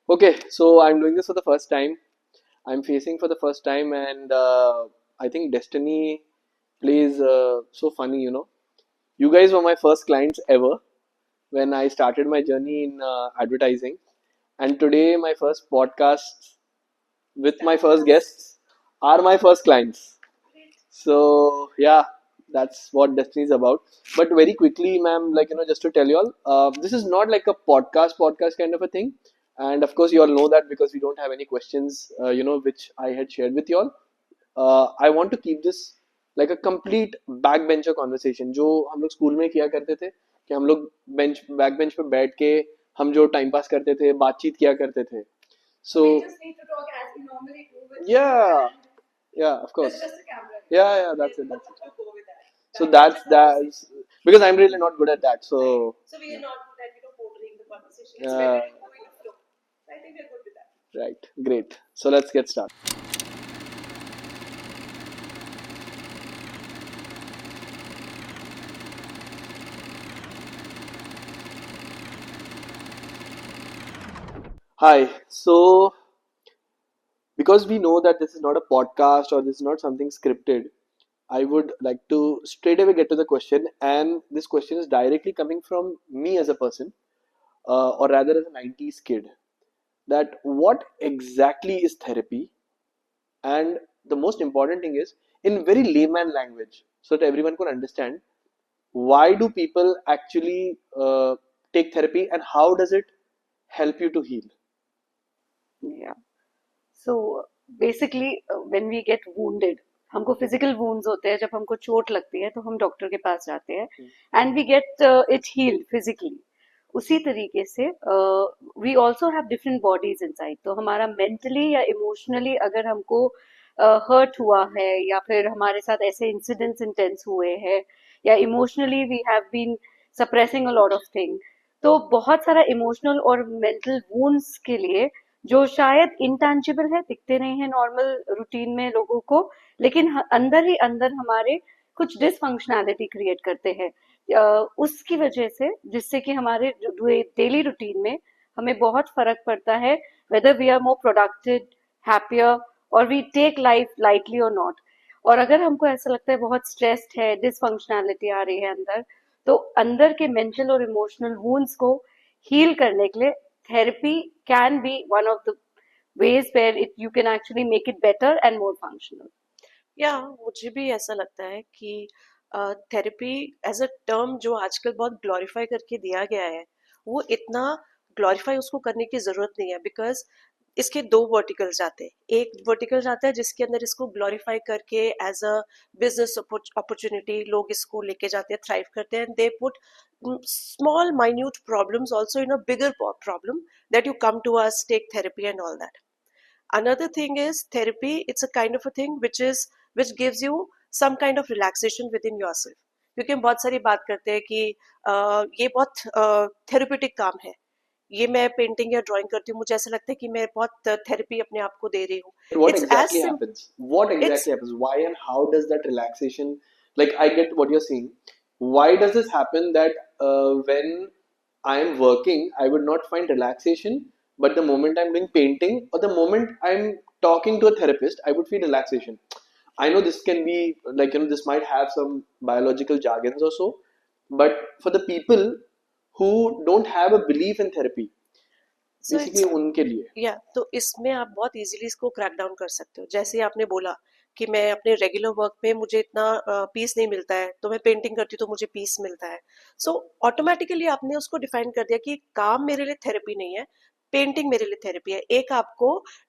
Okay, so I'm doing this for the first time. I'm facing for the first time, and I think Destiny plays so funny. You guys were my first clients ever when I started my journey in advertising, and today my first podcast with my first guests are my first clients. So yeah, that's what Destiny is about. But very quickly, ma'am, just to tell you all, this is not like a podcast kind of a thing. And of course, you all know that because we don't have any questions, which I had shared with you all. I want to keep this like a complete backbencher conversation जो हम लोग school में किया करते थे कि हम लोग बैक बेंच पे बैठ के हम जो टाइम पास करते थे बातचीत किया करते थे so we just need to talk as we normally do with yeah yeah of course yeah that's it so that's because I'm really not good at that so we are not good at bordering the conversation it's better to go with the flow I think we're good with that right great so let's get started. Hi. So, because we know that this is not a podcast or this is not something scripted, I would like to straight away get to the question. And this question is directly coming from me as a person, or rather as a 90s kid. That what exactly is therapy? And the most important thing is, in very layman language, so that everyone can understand, why do people actually take therapy and how does it help you to heal? Yeah. So basically, when we get wounded, हमको physical wounds होते हैं जब हमको चोट लगती है तो हम डॉक्टर के पास जाते हैं and we get it healed physically उसी तरीके से we also have different bodies inside तो हमारा मेंटली या इमोशनली अगर हमको हर्ट हुआ है या फिर हमारे साथ ऐसे इंसिडेंट्स इंटेंस हुए हैं या emotionally we have been suppressing a lot of thing तो बहुत सारा इमोशनल और मेंटल वुंड्स के लिए जो शायद इंटेंजिबल है दिखते नहीं है नॉर्मल रूटीन में लोगों को लेकिन अंदर ही अंदर हमारे कुछ डिसफंक्शनैलिटी क्रिएट करते हैं उसकी वजह से जिससे कि हमारे डेली रूटीन में हमें बहुत फर्क पड़ता है whether we are more productive happier और वी टेक लाइफ लाइटली और नॉट और अगर हमको ऐसा लगता है बहुत स्ट्रेस्ड है डिसफंक्शनैलिटी आ रही है अंदर तो अंदर के मेंटल और इमोशनल वूंड्स को हील करने के लिए therapy can be one of the ways where you can actually make it better and more functional. या मुझे भी ऐसा लगता है कि थेरेपी एज अ टर्म जो आजकल बहुत ग्लोरीफाई करके दिया गया है वो इतना ग्लोरीफाई उसको करने की जरूरत नहीं है बिकॉज इसके दो वर्टिकल्स जाते हैं एक वर्टिकल जाता है जिसके अंदर इसको ग्लोरीफाई करके एज अ बिजनेस अपॉर्चुनिटी लोग इसको लेके जाते हैं थ्राइव करते हैं they put small minute problems also in a bigger problem that you come to us take therapy and all that. Another thing is therapy, it's a kind of a thing which gives you some kind of relaxation within yourself. क्योंकि हम बहुत सारी बात करते हैं कि ये बहुत थेरेपेटिक काम है ये मैं पेंटिंग या ड्राइंग करती हूँ मुझे ऐसा लगता है कि मैं बहुत थेरेपी अपने आप को दे रही हूँ What it's exactly as happens? What it's exactly happens? Why and how does that relaxation, like I get what you're saying. Why does this happen that when I'm working, I would not find relaxation, but the moment I'm doing painting or the moment I'm talking to a therapist, I would feel relaxation. I know this can be this might have some biological jargons or so, but for the people who don't have a belief in therapy, so basically it's उनके लिए. या तो इसमें आप बहुत easily इसको crack down कर सकते हो जैसे आपने बोला कि मैं अपने रेगुलर वर्क में मुझे इतना पीस नहीं मिलता है तो मैं पेंटिंग करती हूँ तो मुझे पीस मिलता है सो ऑटोमेटिकली आपने उसको डिफाइन कर दिया कि काम मेरे लिए थेरेपी नहीं है पेंटिंग मेरे लिए थेरेपी है एक आपको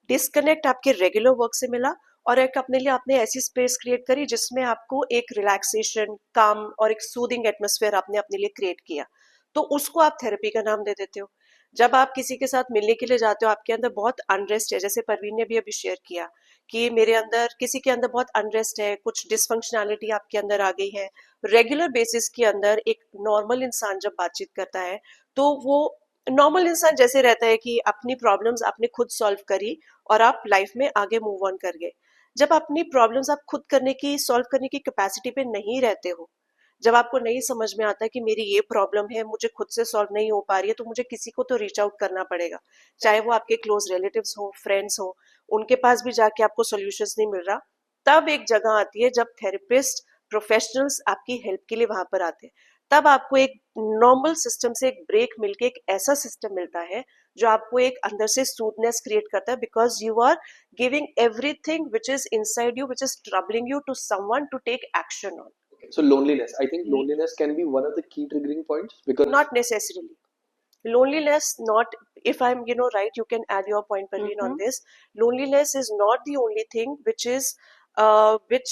डिस्कनेक्ट आपके रेगुलर वर्क से मिला और एक अपने लिए आपने ऐसी स्पेस क्रिएट करी जिसमें आपको एक रिलैक्सेशन काम और एक सूदिंग एटमोसफेयर आपने अपने लिए क्रिएट किया तो उसको आप थेरेपी का नाम दे देते हो जब आप किसी के साथ मिलने के लिए जाते हो आपके अंदर बहुत अनरेस्ट है जैसे परवीन ने भी अभी शेयर किया कि मेरे अंदर किसी के अंदर बहुत अनरेस्ट है कुछ डिसफंक्शनैलिटी आपके अंदर आ गई है रेगुलर बेसिस के अंदर एक नॉर्मल इंसान जब बातचीत करता है तो वो नॉर्मल इंसान जैसे रहता है कि अपनी प्रॉब्लम्स आपने खुद सॉल्व करी और आप लाइफ में आगे मूव ऑन कर गए जब अपनी प्रॉब्लम्स आप खुद करने की सॉल्व करने की कैपेसिटी पे नहीं रहते हो जब आपको नहीं समझ में आता है कि मेरी ये प्रॉब्लम है, मुझे खुद से सॉल्व नहीं हो पा रही है, तो मुझे किसी को तो रीच आउट करना पड़ेगा, चाहे वो आपके क्लोज रिलेटिव्स हो, फ्रेंड्स हो, उनके पास भी जाके आपको सोल्यूशंस नहीं मिल रहा, तब एक जगह आती है जब थेरेपिस्ट प्रोफेशनल्स आपकी हेल्प के लिए वहां पर आते हैं। तब आपको एक नॉर्मल सिस्टम से एक ब्रेक मिलके एक ऐसा सिस्टम मिलता है जो आपको एक अंदर से स्मूथनेस क्रिएट करता है, because you are giving everything which is inside you, which is troubling you to someone to take action on. So loneliness. I think loneliness can be one of the key triggering points because Not necessarily. Loneliness, not, if I'm, right, you can add your point, Parveen, on this. Loneliness is not the only thing which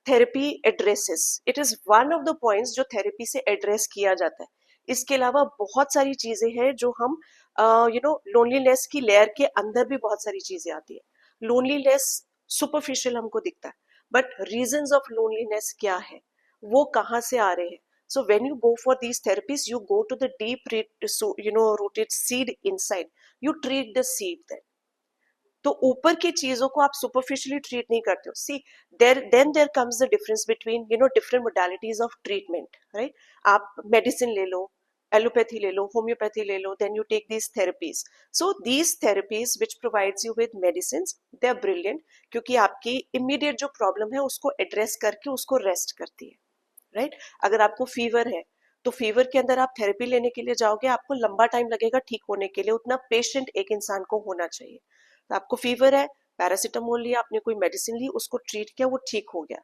therapy addresses. It is one of the points जो therapy से address किया जाता है. इसके अलावा बहुत सारी चीजें हैं जो हम लोनलीनेस की लेयर के अंदर भी बहुत सारी चीजें आती है. लोनलीनेस सुपरफिशियल हमको दिखता है, बट रीजंस ऑफ लोनलीनेस क्या है, वो कहाँ से आ रहे हैं. So when you go for these therapies, you go to the deep rooted seed inside. You treat the seed then. तो ऊपर की चीजों को आप सुपरफिशियली ट्रीट नहीं करते हो. See there comes the difference between different modalities of treatment, right. आप मेडिसिन ले लो, एलोपैथी ले लो, होम्योपैथी ले लो, then you take these therapies. So these therapies which provides you with medicine, they are brilliant, क्योंकि आपकी इमीडिएट जो प्रॉब्लम है उसको एड्रेस करके उसको रेस्ट करती है, राइट. अगर आपको फीवर है तो फीवर के अंदर आप थेरेपी लेने के लिए जाओगे, आपको लंबा टाइम लगेगा ठीक होने के लिए, उतना पेशेंट एक इंसान को होना चाहिए. तो आपको फीवर है, पैरासीटामोल लिया, आपने कोई मेडिसिन ली, उसको ट्रीट किया, वो ठीक हो गया.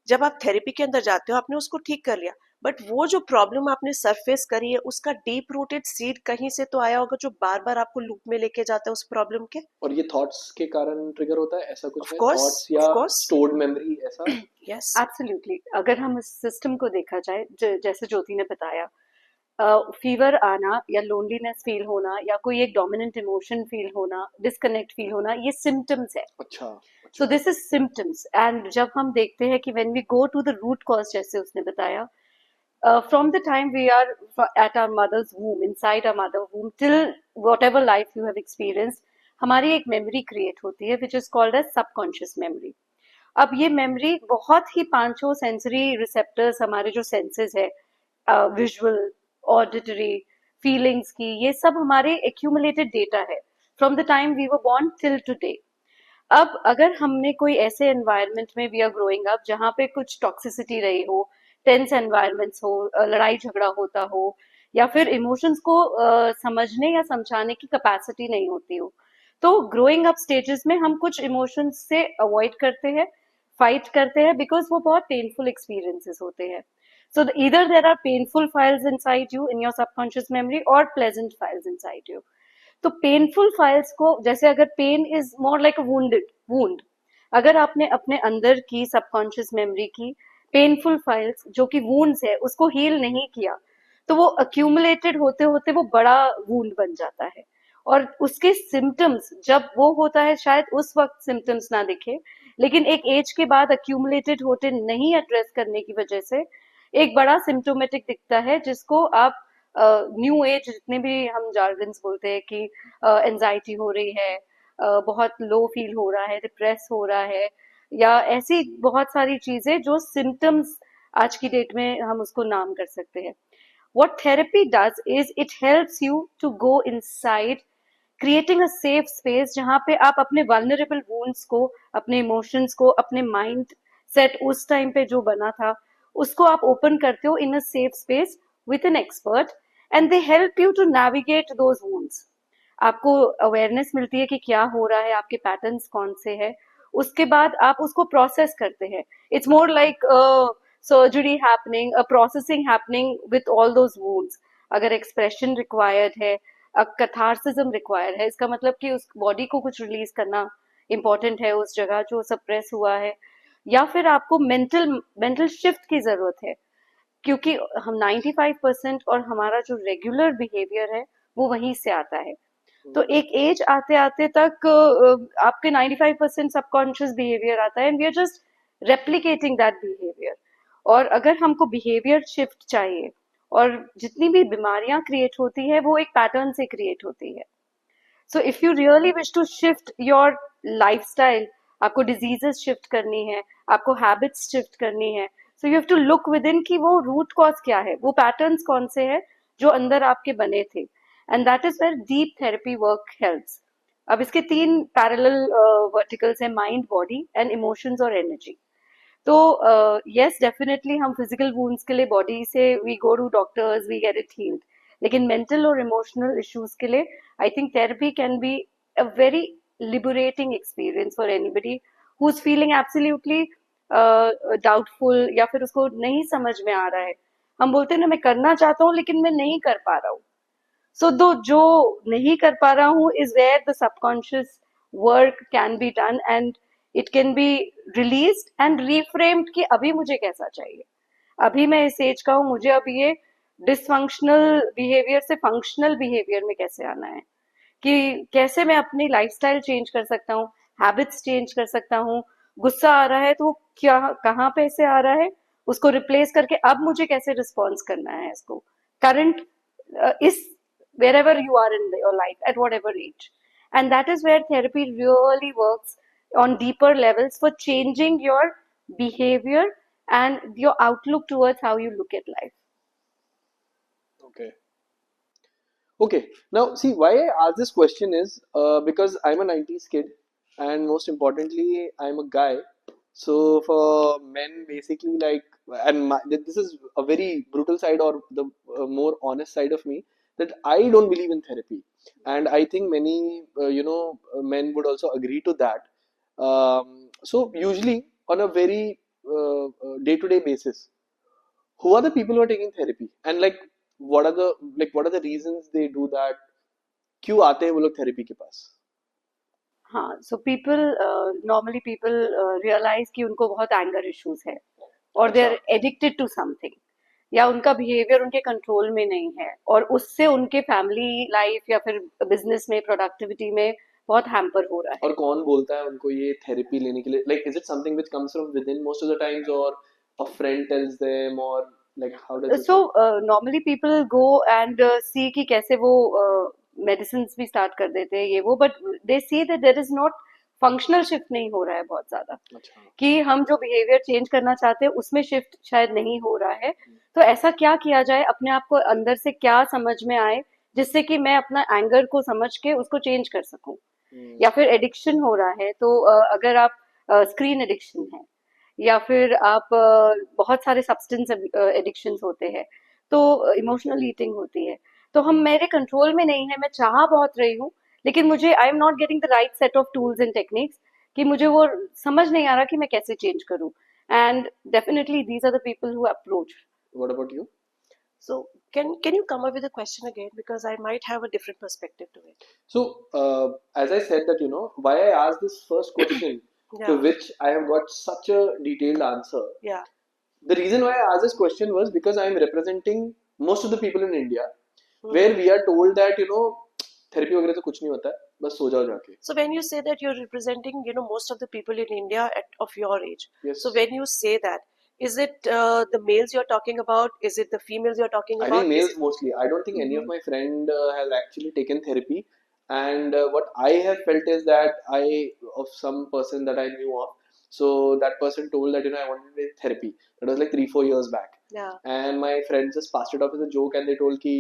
जब आप थेरेपी के अंदर जाते हो, आपने उसको ठीक कर लिया, बट वो जो प्रॉब्लम आपने सरफेस करी है, उसका डीप रूटेड सीड कहीं से तो आया होगा जो बार बार आपको लूप में लेके जाता है उस प्रॉब्लम के. और ये थॉट्स के कारण ट्रिगर होता है, ऐसा कुछ Of है? course, थॉट्स या of course. स्टोर्ड मेमोरी, ऐसा? Yes, absolutely. अगर हम इस सिस्टम को देखा जाए, जैसे ज्योति ने बताया, फीवर आना या लोनलीनेस फील होना या कोई एक डोमिनेंट इमोशन फील होना, डिस्कनेक्ट फील होना, ये सिम्टम्स है. अच्छा. So this is symptoms. And जब हम देखते हैं कि when we go to the root cause, जैसे उसने बताया, from the time we are at our mother's womb, inside our mother womb, till whatever life you have experienced, हमारी एक मेमोरी क्रिएट होती है which is called as subconscious memory. अब ये memory बहुत ही पांचों सेंसरी रिसेप्टर्स, हमारे जो सेंसेस है, विजुअल, ऑडिटरी, फीलिंग्स की, ये सब हमारे एक्यूमुलेटेड डेटा है from the time we were born till today. अब अगर हमने कोई ऐसे एनवायरनमेंट में वी आर ग्रोइंग अप जहाँ पे कुछ टॉक्सिसिटी रही हो, टेंस एनवायरनमेंट्स हो, लड़ाई झगड़ा होता हो, या फिर इमोशंस को समझने या समझाने की कैपेसिटी नहीं होती हो, तो ग्रोइंग अप स्टेजेस में हम कुछ इमोशंस से अवॉइड करते हैं, फाइट करते हैं, बिकॉज वो बहुत पेनफुल एक्सपीरियंसेस होते हैं. So either there are painful files inside you in your subconscious memory or pleasant files inside you. तो पेनफुल फाइल्स को, जैसे अगर pain is more like a wound, अगर आपने अपने अंदर की सबकॉन्शियस मेमोरी की पेनफुल फाइल्स जो कि वुंड्स है उसको हील नहीं किया, तो वो अक्यूमुलेटेड होते होते वो बड़ा वुंड बन जाता है. और उसके सिम्टम्स जब वो होता है, शायद उस वक्त सिम्टम्स ना दिखे, लेकिन एक एज के बाद अक्यूमुलेटेड होते नहीं एड्रेस करने की वजह से एक बड़ा सिम्टोमेटिक दिखता है, जिसको आप न्यू एज, जितने भी हम जार्गन्स बोलते हैं कि एंजाइटी हो रही है, बहुत लो फील हो रहा है, डिप्रेस हो रहा है, या ऐसी बहुत सारी चीजें जो सिम्टम्स आज की डेट में हम उसको नाम कर सकते हैं. What therapy does is it helps you to go inside, creating a safe space जहाँ पे आप अपने vulnerable wounds को, अपने emotions को, अपने mind set उस टाइम पे जो बना था उसको आप ओपन करते हो in a safe space with an expert, and they help you to navigate those wounds. आपको अवेयरनेस मिलती है कि क्या हो रहा है, आपके पैटर्न्स कौन से हैं, उसके बाद आप उसको प्रोसेस करते हैं. It's more like surgery happening, a processing happening with all those wounds. अगर एक्सप्रेशन रिक्वायर्ड है, कैथार्सिज्म रिक्वायर्ड है, इसका मतलब कि उस बॉडी को कुछ रिलीज करना इम्पोर्टेंट है उस जगह जो सप्रेस हुआ है, या फिर आपको मेंटल शिफ्ट की जरूरत है, क्योंकि हम 95% और हमारा जो रेगुलर बिहेवियर है वो वहीं से आता है. तो एक एज आते आते तक आपके 95% सबकॉन्शियस बिहेवियर आता है, and we are just replicating that behaviour. और अगर हमको बिहेवियर शिफ्ट चाहिए, और जितनी भी बीमारियां क्रिएट होती है वो एक पैटर्न से क्रिएट होती है. So if you really wish to shift your lifestyle, आपको डिजीजेस शिफ्ट करनी है, आपको हैबिट्स शिफ्ट करनी है, so you have to look within कि वो रूट कॉज क्या है, वो पैटर्न्स कौन से हैं जो अंदर आपके बने थे, and that is where deep therapy work helps. अब इसके 3 पैरेलल वर्टिकल्स हैं, माइंड, बॉडी एंड इमोशंस और एनर्जी. तो यस डेफिनेटली हम फिजिकल वुंड्स के लिए बॉडी से we go to doctors, we get it healed, लेकिन मेंटल और इमोशनल इश्यूज के लिए I think therapy can be a very liberating experience for anybody who is feeling absolutely doubtful या फिर उसको नहीं समझ में आ रहा है. हम बोलते हैं ना, मैं करना चाहता हूँ लेकिन मैं नहीं कर पा रहा हूँ. सो दो जो नहीं कर पा रहा हूँ is where the subconscious work can be done and it can be released and reframed कि अभी मुझे कैसा चाहिए, अभी मैं इस एज का हूँ, मुझे अभी ये डिसफंक्शनल बिहेवियर से फंक्शनल बिहेवियर में कैसे आना है, कि कैसे मैं अपनी लाइफस्टाइल चेंज कर सकता हूँ, हैबिट्स चेंज कर सकता हूँ. गुस्सा आ रहा है तो वो क्या कहाँ पे से आ रहा है, उसको रिप्लेस करके अब मुझे कैसे रिस्पॉन्स करना है इसको करंट इस wherever you are in your life at whatever age. And that is where therapy really works on deeper levels for changing your behavior and your outlook towards how you look at life. Okay. Okay. Now, see, why I ask this question is because I'm a 90s kid, and most importantly, I'm a guy. So, for men, basically, like, and this is a very brutal side or the more honest side of me, that I don't believe in therapy. And I think many, men would also agree to that. So, usually, on a very day to day basis, who are the people who are taking therapy, and like what are the reasons they do that, क्यों आते हैं वो लोग therapy के पास? हाँ, so people normally people realize कि उनको बहुत anger issues है और they are अच्छा. addicted to something, या उनका बिहेवियर उनके कंट्रोल में नहीं है और उससे उनके फैमिली लाइफ या फिर बिजनेस में प्रोडक्टिविटी में बहुत हैम्पर हो रहा है. और कौन बोलता है उनको ये थेरेपी लेने के लिए? Like is it something which comes from within most of the times, or a friend tells them, or like how does it so work? Normally people go and see कि कैसे वो medicine भी start कर देते हैं ये वो, but they see that there is not functional shift नहीं हो रहा है बहुत ज्यादा, अच्छा. कि हम जो बिहेवियर चेंज करना चाहते हैं उसमें शिफ्ट शायद नहीं हो रहा है. तो ऐसा क्या किया जाए, अपने आप को अंदर से क्या समझ में आए जिससे कि मैं अपना एंगर को समझ के उसको चेंज कर सकूं. या फिर एडिक्शन हो रहा है तो अगर आप स्क्रीन एडिक्शन है या फिर आप बहुत सारे सब्सटेंस एडिक्शंस होते हैं, तो इमोशनल ईटिंग होती है, तो हम मेरे कंट्रोल में नहीं है, मैं चाह बहुत रही हूँ लेकिन मुझे I am not getting the right set of tools and techniques कि मुझे वो समझ नहीं आ रहा कि मैं कैसे चेंज करूँ. And definitely these are the people who approach. What about you? So can you come up with a question again, because I might have a different perspective to it. So, as I said that, why I asked this first question, to Yeah, which I have got such a detailed answer. yeah. The reason why I asked this question was because I am representing most of the people in India, where Mhm. we are told that, therapy वगैरह तो कुछ नहीं होता है, बस सो जाओ जाके. So when you say that you're representing, most of the people in India of your age. Yes. So when you say that, is it the males you're talking about? Is it the females you're talking I about? think males mostly. I don't think any of Mhm. my friend has actually taken therapy. And what I have felt is that of some person that I knew of, so that person told that, I wanted to take therapy. That was like 3-4 years back. Yeah, And my friends just passed it off as a joke, and they told ki,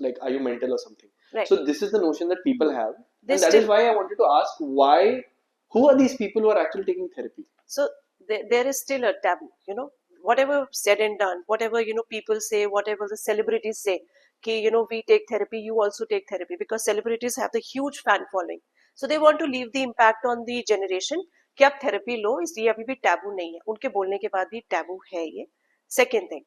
like, are you mental or something? right. So this is the notion that people have, They and that is still, why I wanted to ask, who are these people who are actually taking therapy? so there is still a taboo. Whatever said and done, whatever people say, whatever the celebrities say, कि we take therapy, you also take therapy, because celebrities have the huge fan following, so they want to leave the impact on the generation कि आप therapy लो, इसलिए अभी भी taboo नहीं है. उनके बोलने के बाद भी taboo है ये. Second thing,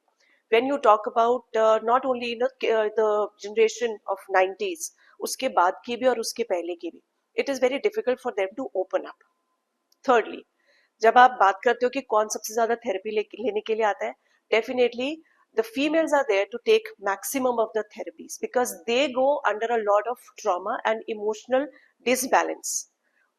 when you talk about not only the generation of 90s, उसके बाद की भी और उसके पहले की भी, it is very difficult for them to open up. Thirdly, जब आप बात करते हो कि कौन सबसे ज्यादा थेरेपी लेने के लिए आता है, definitely the females are there to take maximum of the therapies, because they go under a lot of trauma and emotional disbalance.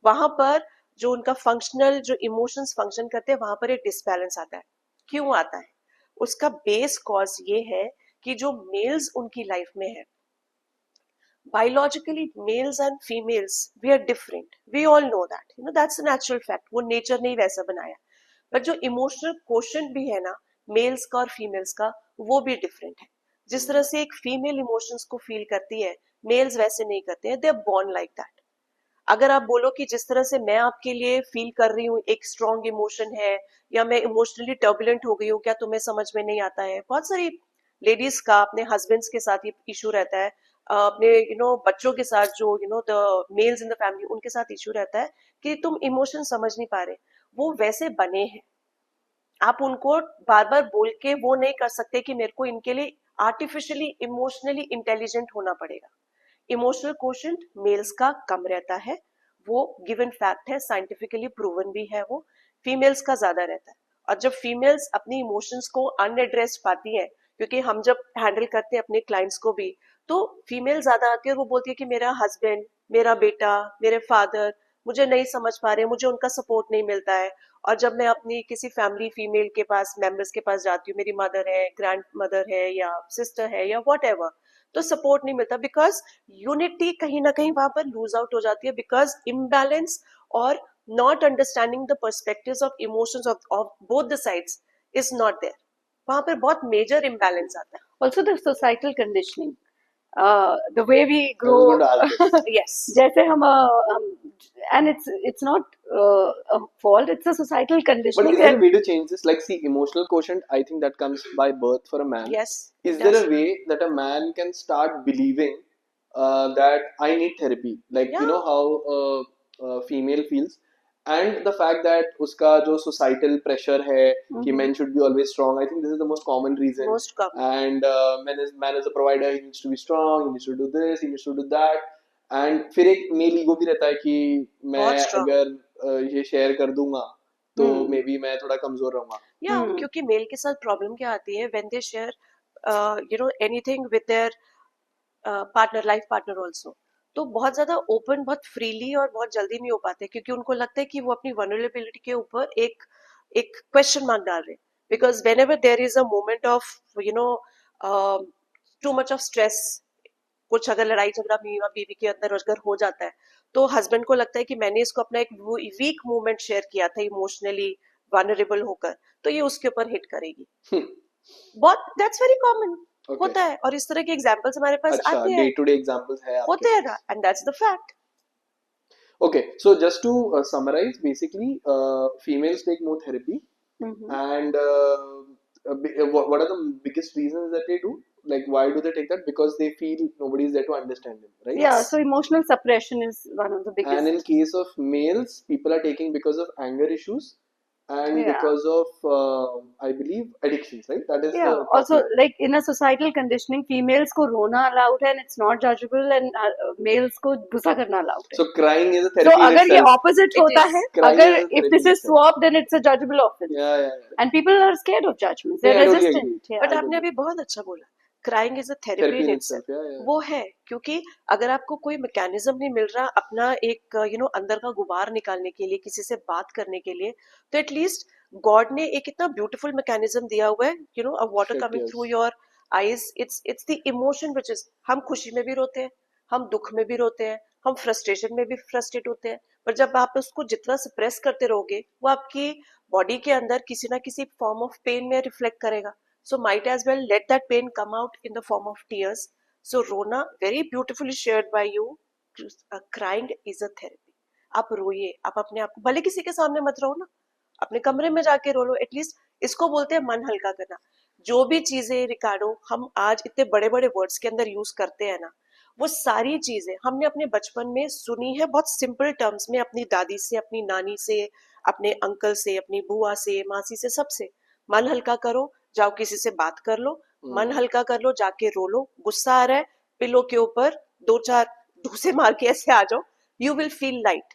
वहां पर जो उनका फंक्शनल, जो इमोशंस फंक्शन करते हैं, वहां पर एक डिसबैलेंस आता है. क्यों आता है? उसका बेस कॉज ये है कि जो मेल्स उनकी लाइफ में है, biologically males and females, we are different, we all know that, that's a natural fact, वो नेचर ने ही वैसा बनाया. बट जो इमोशनल क्वोशंट भी है ना, मेल्स का और फीमेल्स का वो भी डिफरेंट है। जिस तरह से एक फीमेल इमोशंस को फील करती है, मेल्स वैसे नहीं करते हैं, they are born like that. अगर आप बोलो कि जिस तरह से मैं आपके लिए फील कर रही हूँ एक स्ट्रॉन्ग इमोशन है, या मैं इमोशनली टर्बुलेंट हो गई हूँ, क्या तुम्हें समझ में नहीं आता है? बहुत सारी लेडीज का अपने हस्बैंड्स के साथ ये इशू रहता है, अपने बच्चों के साथ, जो the males in the family, उनके साथ इशू रहता है कि तुम इमोशन समझ नहीं पा रहे। वो वैसे बने हैं, आप उनको बार बार बोल के वो नहीं कर सकते कि मेरे को इनके लिए आर्टिफिशियली इमोशनली इंटेलिजेंट होना पड़ेगा। इमोशनल कोशेंट मेल्स का कम रहता है, वो गिवन फैक्ट है, साइंटिफिकली प्रूवन भी है वो। फीमेल्स का ज्यादा रहता है। और जब फीमेल्स अपनी इमोशंस को अनएड्रेस्ड पाती है, क्योंकि हम जब हैंडल करते हैं अपने क्लाइंट्स को भी, तो फीमेल ज्यादा आती है और वो बोलती है कि मेरा हस्बैंड, मेरा बेटा, मेरे फादर मुझे नहीं समझ पा रहे, मुझे उनका सपोर्ट नहीं मिलता है। और जब मैं अपनी किसी फैमिली फीमेल के पास, मेंबर्स के पास जाती हूँ, मेरी मदर है, ग्रैंड मदर है, या सिस्टर है, या वॉट एवर, तो सपोर्ट नहीं मिलता, बिकॉज यूनिटी कहीं ना कहीं वहां पर लूज आउट हो जाती है, बिकॉज इम्बैलेंस और not understanding the perspectives of emotions of both the sides is not there. वहां पर बहुत मेजर इम्बैलेंस आता है। Also the societal conditioning, the way we I was grow. going to ask this. Yes. जैसे and it's not a fault, it's a societal But conditioning is there a that way to change this? Like, see, emotional quotient, I think that comes by birth for a man. Yes. Is it there does. a way that a man can start believing that I need therapy? Like, you Yeah. know how a female feels, and the fact that uska jo societal pressure hai कि men should be always strong. I think this is the most common reason. Most common. And man is a provider. He needs to be strong. He needs to do this. He needs to do that. And फिर एक male ego भी रहता है कि मैं बहुत strong. अगर ये शेयर कर दूंगा तो Hmm. मे बी मैं थोड़ा कमजोर रहूंगा। या क्योंकि मेल के साथ प्रॉब्लम क्या आती है, when they share anything with their partner, life partner also, तो बहुत ज्यादा ओपन, बहुत फ्रीली और बहुत जल्दी नहीं हो पाते, क्योंकि उनको लगता है कि वो अपनी वनरेबिलिटी के ऊपर एक एक क्वेश्चन मार्क डाल रहे हैं। Because when ever there is a moment of too much of stress, कुछ अगर लड़ाई झगड़ा बीवी के अंदर अगर हो जाता है, तो हस्बैंड को लगता है कि मैंने इसको अपना एक वीक मोमेंट शेयर किया था इमोशनली वनरेबल होकर, तो ये उसके ऊपर हिट करेगी। बहुत, दैट्स वेरी कॉमन होता है, और इस तरह के एग्जांपल्स हमारे पास अच्छा, आते डे हैं, टू डे एग्जांपल्स है आपके होते हैं पास? ना, and that's the fact. Okay, so just to summarize, basically, females take more therapy, and what are the biggest reasons that they do? Like, why do they take that? Because they feel nobody is there to understand them, right? yeah, so emotional suppression is one of the And in biggest. case of males, people are taking because of anger issues and Yeah. because of, I believe, addictions, right? That is Yeah, the also top like in a societal conditioning, females को रोना allowed है and it's not judgeable, and males को गुस्सा करना allowed है. So crying is a So therapy in अगर ये itself. opposite It होता is. है, Crying अगर is a if therapy this in is itself. swapped, then it's a judgeable offense. Yeah. And people are scared of judgments. They're Yeah, I totally resistant. Yeah. But आपने अभी बहुत अच्छा बोला, crying is a Therapy therapy in in itself. Itself. Yeah. वो है, क्योंकि अगर आपको कोई मैकेनिज्म नहीं मिल रहा अपना एक अंदर का गुबार निकालने के लिए, किसी से बात करने के लिए, तो एटलीस्ट गॉड ने एक इतना ब्यूटीफुल मैकेनिज्म दिया हुआ है, अ water Shit, coming yes. Through your eyes. It's the emotion which is, हम खुशी में भी रोते हैं, हम दुख में भी रोते हैं, हम फ्रस्ट्रेशन में भी फ्रस्ट्रेट होते हैं, पर जब आप उसको जितना सप्रेस करते रहोगे, वो आपकी बॉडी के अंदर किसी ना किसी फॉर्म ऑफ पेन में रिफ्लेक्ट करेगा। So might as well let that pain come out in the form of tears. So Rona, very beautifully shared by you, crying is a therapy. आप रोइए, आप अपने आप को, भले किसी के सामने मत रो ना, अपने कमरे में जाके रो लो, एटलीस्ट इसको बोलते हैं मन हल्का करना। जो भी चीजें रिकार्डो हम आज इतने बड़े बड़े वर्ड्स के अंदर यूज करते हैं ना, वो सारी चीजें हमने अपने बचपन में सुनी है बहुत सिंपल टर्म्स में, अपनी दादी से, अपनी नानी से, अपने अंकल से, अपनी बुआ से, मासी से, सबसे। मन हल्का करो, जाओ किसी से बात कर लो, मन हल्का कर लो, जाके रो लो, गुस्सा आ रहा है, पिलो के ऊपर 2-4 ढूसे मार के ऐसे आ जाओ, यू विल फील लाइट।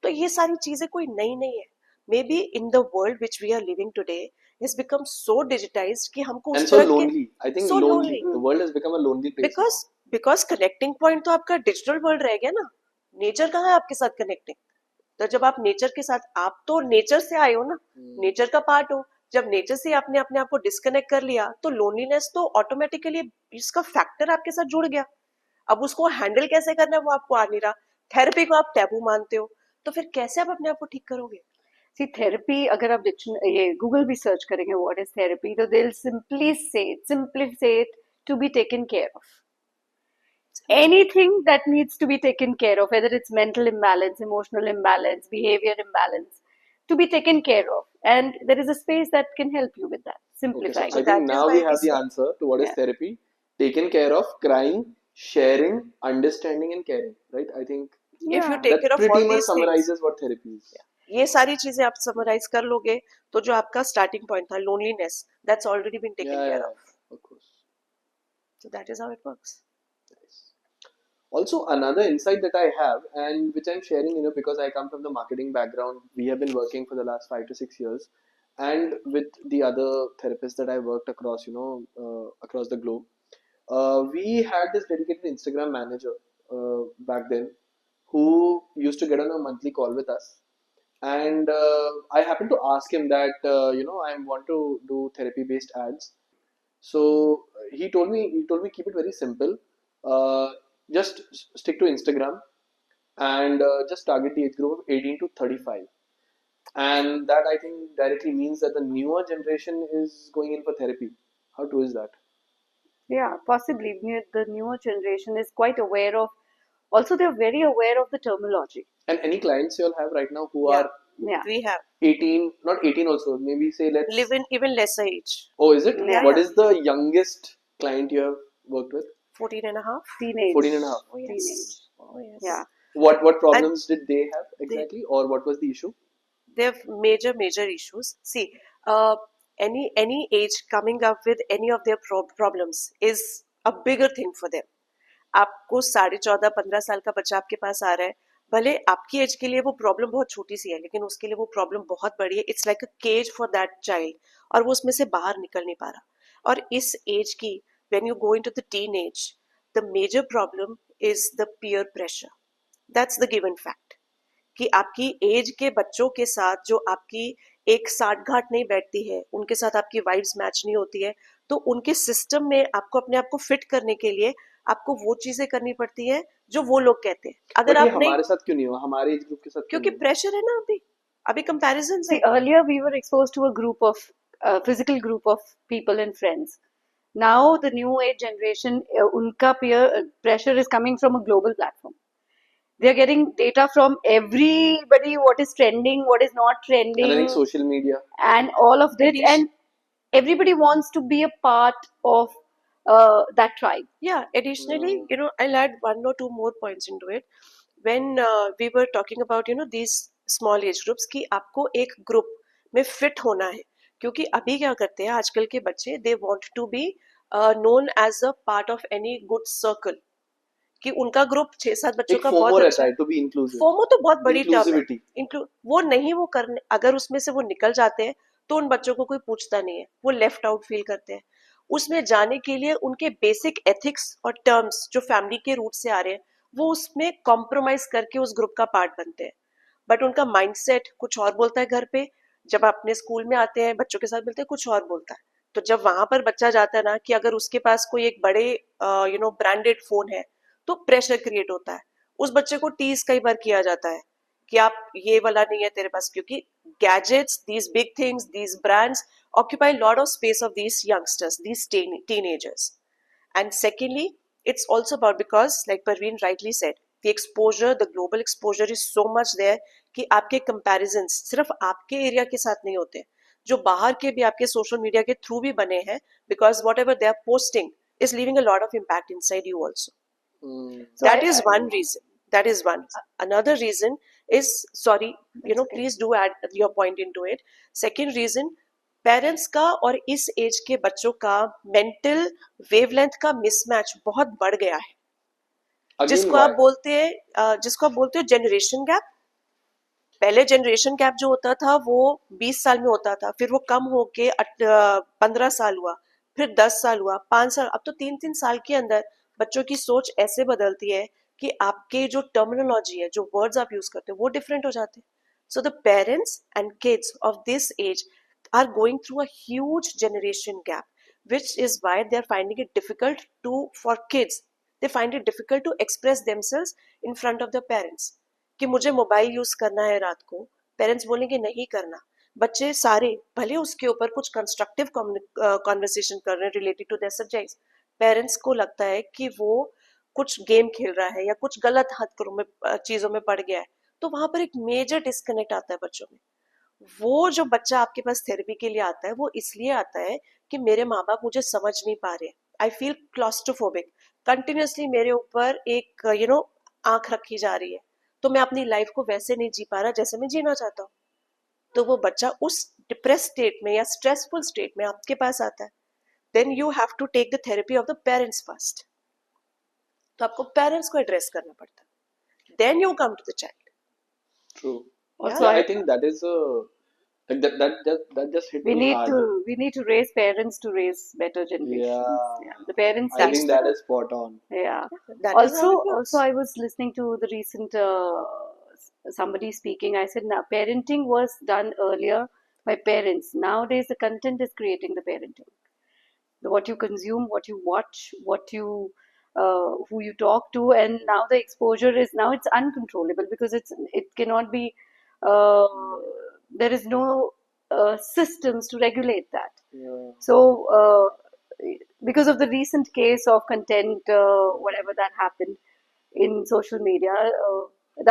तो ये सारी चीजें कोई नई नहीं है। Maybe in the world which we are living today has become so digitized कि हमको And उस so तरह के lonely. I think so lonely. lonely The world has become a lonely place because because connecting point तो आपका digital world रह गया ना, नेचर कहाँ है आपके साथ कनेक्टिंग? तो जब आप नेचर के साथ, आप तो नेचर से आए हो ना, नेचर का पार्ट हो, जब नेचर से आपने अपने आप को डिस्कनेक्ट कर लिया, तो लोनलीनेस तो ऑटोमेटिकली इसका फैक्टर आपके साथ जुड़ गया। अब उसको हैंडल कैसे करना है वो आपको आ नहीं रहा, थेरेपी को आप टैबू मानते हो, तो फिर कैसे आप अपने आप को ठीक करोगे? See, therapy, अगर आप ये गूगल भी सर्च करेंगे what is therapy, तो they'll simply say it to be taken care of. Anything that needs to be taken care of, whether it's mental imbalance, emotional imbalance, behavior imbalance, to be taken care of. And there is a space that can help you with that, Okay, so simplifying I it. think that is now why we we have the say, answer to what is Yeah. therapy. Taken care of, crying, sharing, understanding, and caring. Right? I think if you Yeah. take that care of pretty all much these things, summarizes what therapy is. ये सारी चीजें आप summarise कर लोगे तो जो आपका starting point था loneliness, that's already been taken Yeah, care yeah, of. of course. So that is how it works. Nice. Also, another insight that I have, and which I'm sharing, because I come from the marketing background, we have been working for the last 5 to 6 years, and with the other therapists that I worked across, across the globe, we had this dedicated Instagram manager back then who used to get on a monthly call with us. And I happened to ask him that, I want to do therapy based ads. So he told me keep it very simple. Uh, just stick to Instagram and just target the age group of 18 to 35. And that I think directly means that the newer generation is going in for therapy. How true is that? Yeah, possibly. The newer generation is quite aware of, also, they're very aware of the terminology. And any clients you all have right now who Yeah, are Yeah. we have 18, not 18 also, maybe say let's. live in even lesser age. Oh, is it? Yeah. What is the youngest client you have worked with? 14 and a half. Teenage. 14 and a half. Oh yes. Teenage. Oh yes. Yeah. What problems did they have exactly, or what was the issue? They have major issues. See, uh, any age coming up with any of their problems is a bigger thing for them. आपको 14.5-15 साल का बच्चा आपके पास आ रहा है, भले आपकी as के लिए वो प्रॉब्लम बहुत छोटी सी है, लेकिन उसके लिए वो प्रॉब्लम बहुत बड़ी है. It's like a cage for that child, और वो उसमें से बाहर निकल नहीं पा रहा. और इस एज की, when you go into the teenage, the major problem is the peer pressure. That's the given fact कि आपकी एज के बच्चों के साथ जो आपकी एक साठगांठ नहीं बैठती है, उनके साथ आपकी वाइब्स मैच नहीं होती है, तो उनके सिस्टम में आपको अपने आप को फिट करने के लिए आपको वो चीजें करनी पड़ती है जो वो लोग कहते हैं. अगर बट ये आप नहीं, हमारे साथ क्यों नहीं हुआ, हमारे एज ग्रुप के साथ क्यों क्योंकि नहीं हुआ? प्रेशर है ना, अभी कंपैरिजन See, है. earlier we were exposed to a group of, physical group of people and friends. Now the new age generation, unka peer pressure is coming from a global platform. They are getting data from everybody, what is trending, what is not And I think trending, social media. and all of this. Addition- And everybody wants to be a part of that tribe. Yeah, additionally, I'll add one or two more points into it. When we were talking about, these small age groups, कि आपको एक group में fit होना है, क्योंकि अभी क्या करते हैं आजकल के बच्चे, they want to be known as a part of any good circle, कि उनका ग्रुप 6-7 बच्चों एक का फोमो बहुत रहता अच्छा है है. To be inclusive. फोमो तो बहुत बड़ी टर्म है. इंक्लूसिविटी. वो नहीं, वो करने, अगर उसमें से वो निकल जाते हैं तो उन बच्चों को कोई पूछता नहीं है, वो लेफ्ट आउट फील करते हैं. उसमें जाने के लिए उनके बेसिक एथिक्स और टर्म्स जो फैमिली के रूट से आ रहे हैं, वो उसमें कॉम्प्रोमाइज करके उस ग्रुप का पार्ट बनते हैं. बट उनका माइंडसेट कुछ और बोलता है घर पे, जब अपने स्कूल में आते हैं बच्चों के साथ मिलते हैं कुछ और बोलता है. तो जब वहां पर बच्चा जाता है ना, कि अगर उसके पास कोई एक बड़े ब्रांडेड फोन है, तो प्रेशर क्रिएट होता है. उस बच्चे को टीज कई बार किया जाता है कि आप ये वाला नहीं है तेरे पास, क्योंकि gadgets, these big things, these brands occupy a lot of space of these youngsters, these teenagers. And secondly, it's also about, because like Parveen rightly said, the exposure, the global exposure is so much there कि आपके comparisons सिर्फ आपके area के साथ नहीं होते, जो बाहर के भी आपके सोशल मीडिया के थ्रू भी बने हैं, because whatever they are posting is leaving a lot of impact inside you also. So That is one reason. That is one. Another reason is, sorry, please do add your point into it. Second reason, parents का और इस as के बच्चों का mental wavelength का mismatch बहुत बढ़ गया है. Again, जिसको why? आप बोलते हो जनरेशन गैप. पहले जनरेशन गैप जो होता था वो 20 साल में होता था, फिर वो कम होके 15 साल हुआ, फिर 10 साल हुआ, 5 साल, अब तो 3-3 साल के अंदर बच्चों की सोच ऐसे बदलती है कि आपके जो टर्मिनोलॉजी है, जो वर्ड्स आप यूज करते हो, वो डिफरेंट हो जाते हैं. So the parents and kids of this age are going through a huge generation gap, which is why they are finding it difficult for kids, they find it difficult to express themselves in front of their parents. कि मुझे mobile use करना है रात को, parents बोलेंगे नहीं करना, बच्चे सारे भले उसके ऊपर कुछ कंस्ट्रक्टिव कॉन्वर्सेशन कर रहे हैं related to their subjects, parents को लगता है कि वो कुछ गेम खेल रहा है या कुछ गलत हरकतों में चीजों में पड़ गया है, तो वहां पर एक मेजर डिस्कनेक्ट आता है बच्चों में। वो जो बच्चा आपके पास थेरेपी के लिए आता है वो इसलिए आता है कि मेरे माँ बाप मुझे समझ नहीं पा रहे, आई फील क्लॉस्ट्रोफोबिक, कंटिन्यूअसली मेरे ऊपर एक आंख रखी जा रही है, तो मैं अपनी लाइफ को वैसे नहीं जी पा रहा जैसे मैं जीना चाहता हूँ। तो वो बच्चा उस डिप्रेस स्टेट में या स्ट्रेसफुल स्टेट में आपके पास आता है, then you have to take the therapy of the parents first. तो आपको पेरेंट्स को एड्रेस करना पड़ता है, then you come to the child. True. Also, Yeah, I think that is like that just hit we me need hard. to raise parents to raise better generations. Yeah, Yeah, the parents I need think to. that is spot on. Yeah. That is how Also, it works. I was listening to the recent somebody speaking. I said, now parenting was done earlier by parents. Nowadays, the content is creating the parenting. What you consume, what you watch, what you who you talk to, and now the exposure is now it's uncontrollable because it cannot be. There is no systems to regulate that. Yeah. So, because of the recent case of content, whatever that happened in social media,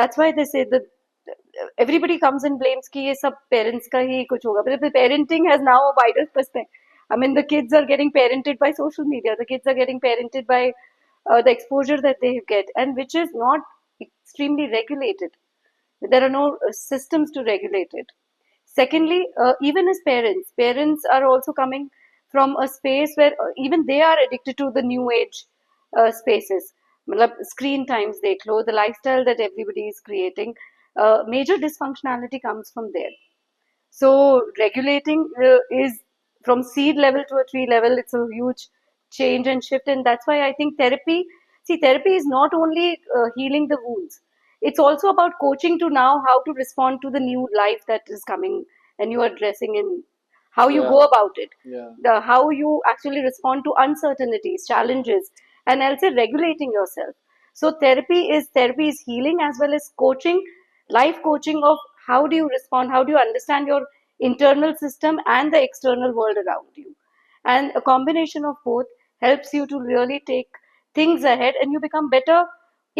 that's why they say that everybody comes and blames कि ये सब parents का ही कुछ होगा. But the parenting has now a wider perspective. I mean, the kids are getting parented by social media. The kids are getting parented by the exposure that they get, and which is not extremely regulated. There are no systems to regulate it. Secondly, even as parents are also coming from a space where even they are addicted to the new age spaces. मतलब screen times देख लो, the lifestyle that everybody is creating, major dysfunctionality comes from there. So regulating is from seed level to a tree level. It's a huge change and shift, and that's why I think therapy. See, therapy is not only healing the wounds. It's also about coaching to now how to respond to the new life that is coming, and you are addressing in how you go Yeah. about it, Yeah. how you actually respond to uncertainties, challenges, and also regulating yourself. So therapy is healing as well as coaching, life coaching of how do you respond, how do you understand your internal system and the external world around you. And a combination of both helps you to really take things ahead and you become better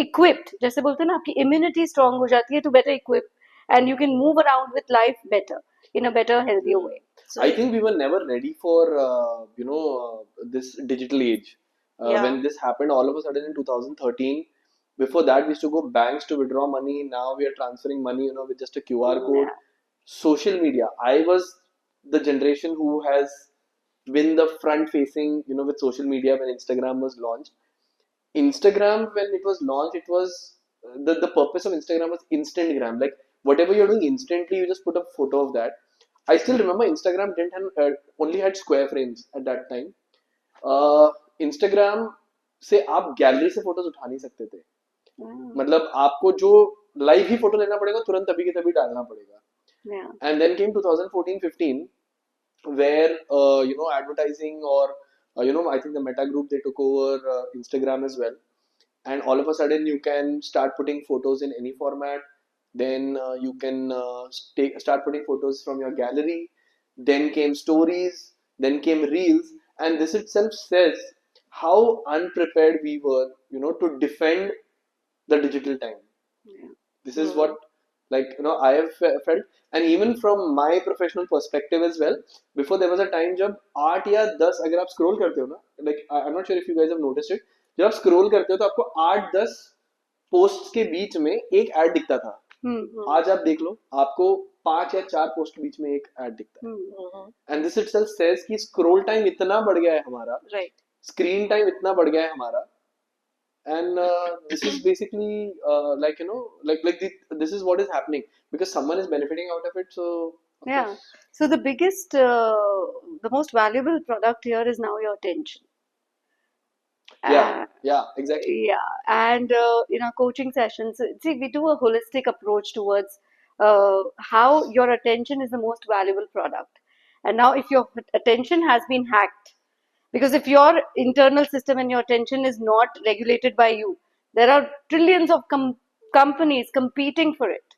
equipped. जैसे बोलते हैं ना आपकी immunity strong हो जाती है to better equipped and you can move around with life better in a better healthier way. So I think we were never ready for this digital age. Yeah. When this happened, all of a sudden in 2013. Before that, we used to go banks to withdraw money. Now we are transferring money, with just a QR code. Yeah. Social media. I was the generation who has been the front facing, with social media when Instagram was launched. Instagram, when it was launched, it was the purpose of Instagram was Instantgram. Like whatever you're doing instantly, you just put a photo of that. I still remember Instagram didn't have, only had square frames at that time. Instagram से आप gallery से photos उठा नहीं सकते थे. मतलब आपको जो लाइव ही फोटो लेना पड़ेगा, तुरंत तभी के तभी डालना पड़ेगा. Yeah. And then came 2014-15, where advertising or I think the Meta Group, they took over Instagram as well, and all of a sudden you can start putting photos in any format. Then you can start putting photos from your gallery. Then came stories. Then came reels, and this itself says how unprepared we were, to defend the digital time. Yeah. This is what, I have felt, and even from my professional perspective as well. Before, there was a time जब 8 या 10 अगर आप scroll करते हो ना, like I'm not sure if you guys have noticed it, जब आप scroll करते हो तो आपको 8-10 posts के बीच में एक ad दिखता था. आज आप देख लो, आपको 5 या 4 पोस्ट के बीच में एक ad दिखता है. And this itself says कि scroll time इतना बढ़ गया है हमारा, right. screen time इतना बढ़ गया है हमारा. And this is basically this is what is happening because someone is benefiting out of it. So of Yeah. course. So the biggest, the most valuable product here is now your attention. Yeah, exactly. Yeah, and in our coaching sessions, see, we do a holistic approach towards how your attention is the most valuable product. And now, if your attention has been hacked, because if your internal system and your attention is not regulated by you, there are trillions of companies competing for it.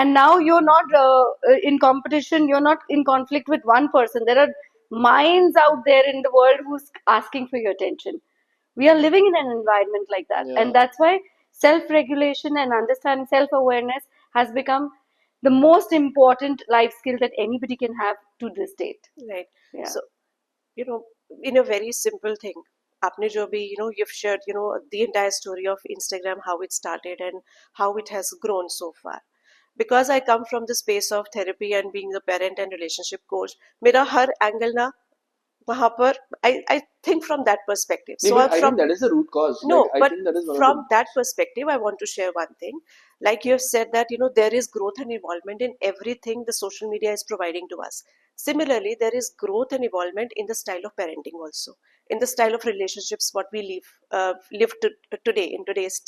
and now you're not in competition, you're not in conflict with one person. There are minds out there in the world who's asking for your attention. We are living in an environment like that, Yeah. and that's why self-regulation and understanding, self-awareness has become the most important life skill that anybody can have to this date. Right. Yeah. So, you know, in a very simple thing, आपने जो भी, you've shared, the entire story of Instagram, how it started and how it has grown so far. Because I come from the space of therapy and being a parent and relationship coach, मेरा हर angle ना वहाँ पर I think from that perspective. Nee, So but I from think that is the root cause. no, Like, I but think that is one of from the that perspective, I want to share one thing. Like you have said that, there is growth and involvement in everything the social media is providing to us. Similarly, there is growth and involvement in the style of parenting also, in the style of relationships, what we live today, in today's,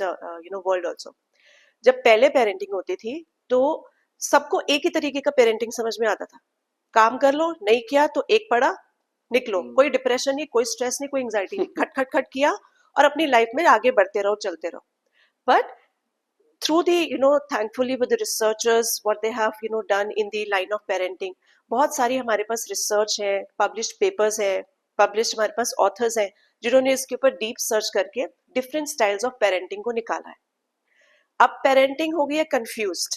world also. जब पहले parenting होती थी तो सबको एक ही तरीके का parenting समझ में आता था. काम कर लो, नहीं किया तो एक पढ़ा, निकलो. कोई डिप्रेशन नहीं, कोई स्ट्रेस नहीं, कोई एंजाइटी नहीं. खट खट खट किया और अपनी लाइफ में आगे बढ़ते रहो, चलते रहो. But through the, thankfully with the researchers, what they have, done in the line of parenting, बहुत सारी हमारे पास रिसर्च है, पब्लिश्ड पेपर्स है, पब्लिश्ड हमारे पास ऑथर्स हैं जिन्होंने इसके ऊपर डीप सर्च करके डिफरेंट स्टाइल्स ऑफ पेरेंटिंग को निकाला है. अब पेरेंटिंग हो गई है कंफ्यूज्ड.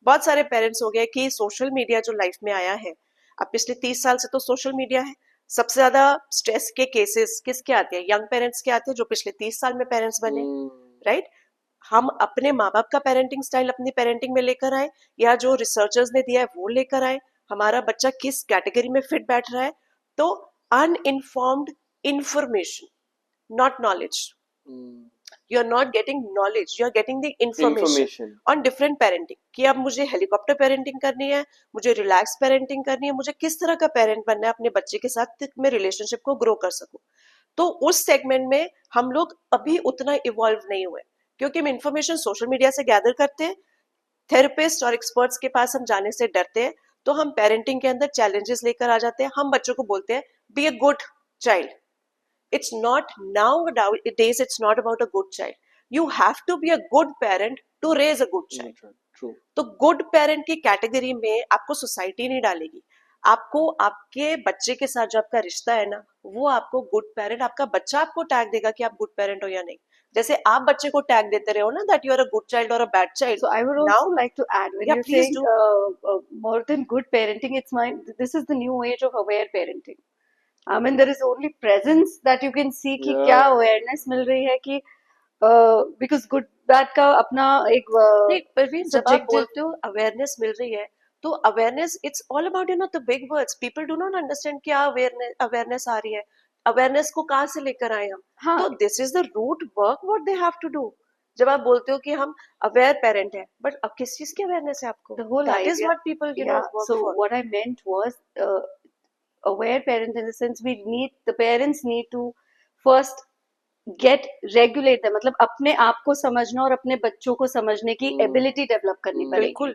बहुत सारे पेरेंट्स हो गए कि सोशल मीडिया जो लाइफ में आया है, अब पिछले 30 साल से तो सोशल मीडिया है. सबसे ज्यादा स्ट्रेस के केसेस किसके आते हैं? यंग पेरेंट्स के आते हैं जो पिछले 30 साल में पेरेंट्स बने. राइट. हम अपने माँ बाप का पेरेंटिंग स्टाइल अपनी पेरेंटिंग में लेकर आए, या जो रिसर्चर्स ने दिया है वो लेकर आए. हमारा बच्चा किस कैटेगरी में फिट बैठ रहा है? तो uninformed information, not knowledge. You are not getting knowledge, you are getting the information on different parenting. कि अब मुझे हेलीकॉप्टर पेरेंटिंग करनी है, मुझे रिलैक्स पेरेंटिंग करनी है, मुझे किस तरह का पेरेंट बनना है अपने बच्चे के साथ मैं रिलेशनशिप को ग्रो कर सकूं. तो उस सेगमेंट में हम लोग अभी उतना इवॉल्व नहीं हुए, क्योंकि हम इंफॉर्मेशन सोशल मीडिया से गैदर करते हैं, थेरेपिस्ट और एक्सपर्ट्स के पास हम जाने से डरते हैं, तो हम पेरेंटिंग के अंदर चैलेंजेस लेकर आ जाते हैं. हम बच्चों को बोलते हैं be a good child. It's not nowadays, it's not about a good child. You have to be a good parent to raise a good child. True. तो गुड पेरेंट की कैटेगरी में आपको सोसाइटी नहीं डालेगी. आपको आपके बच्चे के साथ जो आपका रिश्ता है ना, वो आपको गुड पेरेंट, आपका बच्चा आपको टैग देगा कि आप गुड पेरेंट हो या नहीं. जैसे आप बच्चे को टैग देते रहे हो ना, that you are a good child or a bad child. So I would also like to add, when you're saying more than good parenting, this is the new age of aware parenting. I mean, there is only presence that you can see कि क्या awareness मिल रही है कि because good bad का अपना एक नहीं, परवीन, जब आप बोलते हो अवेयरनेस मिल रही है, तो awareness it's all about the big words. People do not understand क्या अवेयरनेस आ रही है. अवेयरनेस को कहाँ से लेकर आए हम? हाँ. तो this is the root work what they have to do. जब आप बोलते हो कि हम अवेयर पेरेंट हैं, बट अब किस चीज की अवेयरनेस है आपको? The whole That is idea. what people work So for. what I meant was aware parents, in the sense the parents need to first get regulate them. मतलब अपने आप को समझना और अपने बच्चों को समझने की एबिलिटी डेवलप करनी पड़ेगी. बिल्कुल.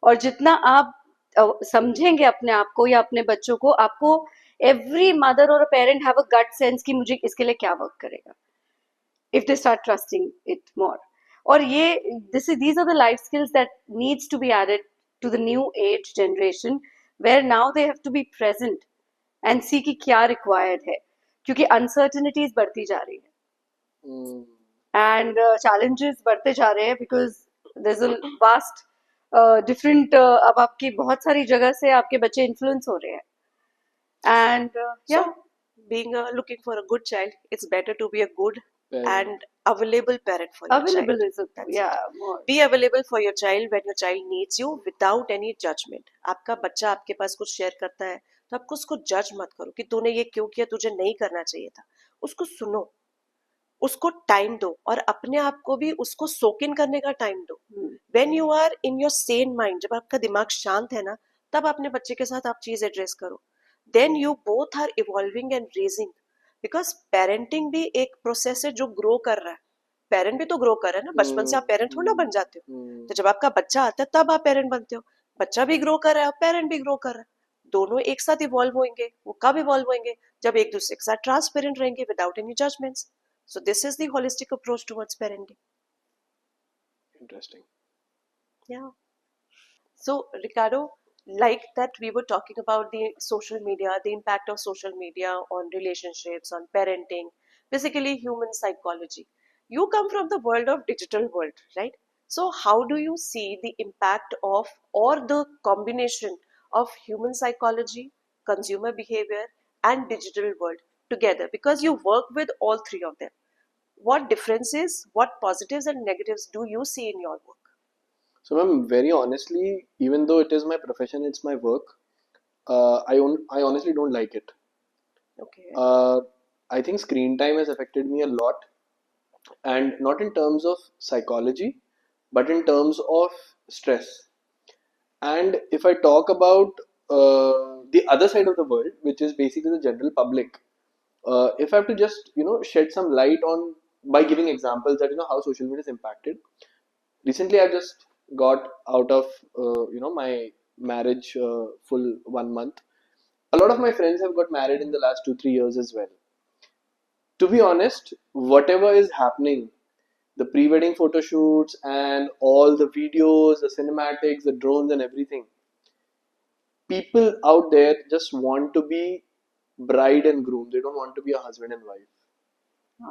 और जितना आप समझेंगे अपने आप को या अपने बच्चों को, आपको every mother or a parent have a gut sense कि मुझे इसके लिए क्या वर्क करेगा, if they start trusting it more. और ये these are the life skills that needs to be added to the new age generation, where now they have to be present and see कि क्या required है, क्योंकि uncertainties बढ़ती जा रही है and challenges बढ़ते जा रहे हैं, because there's a vast different अब आपकी बहुत सारी जगह से आपके बच्चे influence हो रहे हैं. And yeah, So, being looking for a good child, it's better to be a good and available parent for your available child. is a, That's yeah, it. more. Be available for your child when your child needs you without any judgment. आपका बच्चा आपके पास कुछ share करता है तो आपको उसको जज मत करो कि तूने ये क्यों किया, तुझे नहीं करना चाहिए था. उसको सुनो, उसको टाइम दो, और अपने आप को भी उसको सोक इन करने का टाइम दो. When you are in your sane mind, जब आपका दिमाग शांत है ना, तब अपने बच्चे के साथ आप चीज एड्रेस करो. Then you both are evolving and raising. Because parenting भी एक प्रोसेस है जो ग्रो कर रहा है. पेरेंट भी तो ग्रो कर रहा है ना. बचपन से आप पेरेंट थोड़ा ना बन जाते हो. तो जब आपका बच्चा आता है तब आप पेरेंट बनते हो. बच्चा भी ग्रो कर रहा है, पेरेंट भी ग्रो कर रहा है. दोनों एक साथ इवॉल्व होंगे. वो कब इवॉल्व होंगे? जब एक दूसरे के साथ ट्रांसपेरेंट रहेंगे without any judgments. So this is the holistic approach towards parenting. Interesting. Yeah. So, Ricardo, like that we were talking about the social media, the impact of social media on relationships, on parenting, basically human psychology. You come from the world of digital world, right? So, how do you see the impact of or the combination of human psychology, consumer behavior, and digital world together? Because you work with all three of them. What differences, what positives and negatives do you see in your work? So, ma'am, very honestly, even though it is my profession, it's my work. I honestly don't like it. Okay. Uh, I think screen time has affected me a lot, and not in terms of psychology, but in terms of stress. And if I talk about the other side of the world, which is basically the general public, if I have to just shed some light on by giving examples that how social media is impacted. Recently, I just got out of my marriage full 1 month. A lot of my friends have got married in the last 2 3 years as well. To be honest, whatever is happening, the pre-wedding photo shoots and all the videos, the cinematics, the drones and everything, people out there just want to be bride and groom. They don't want to be a husband and wife.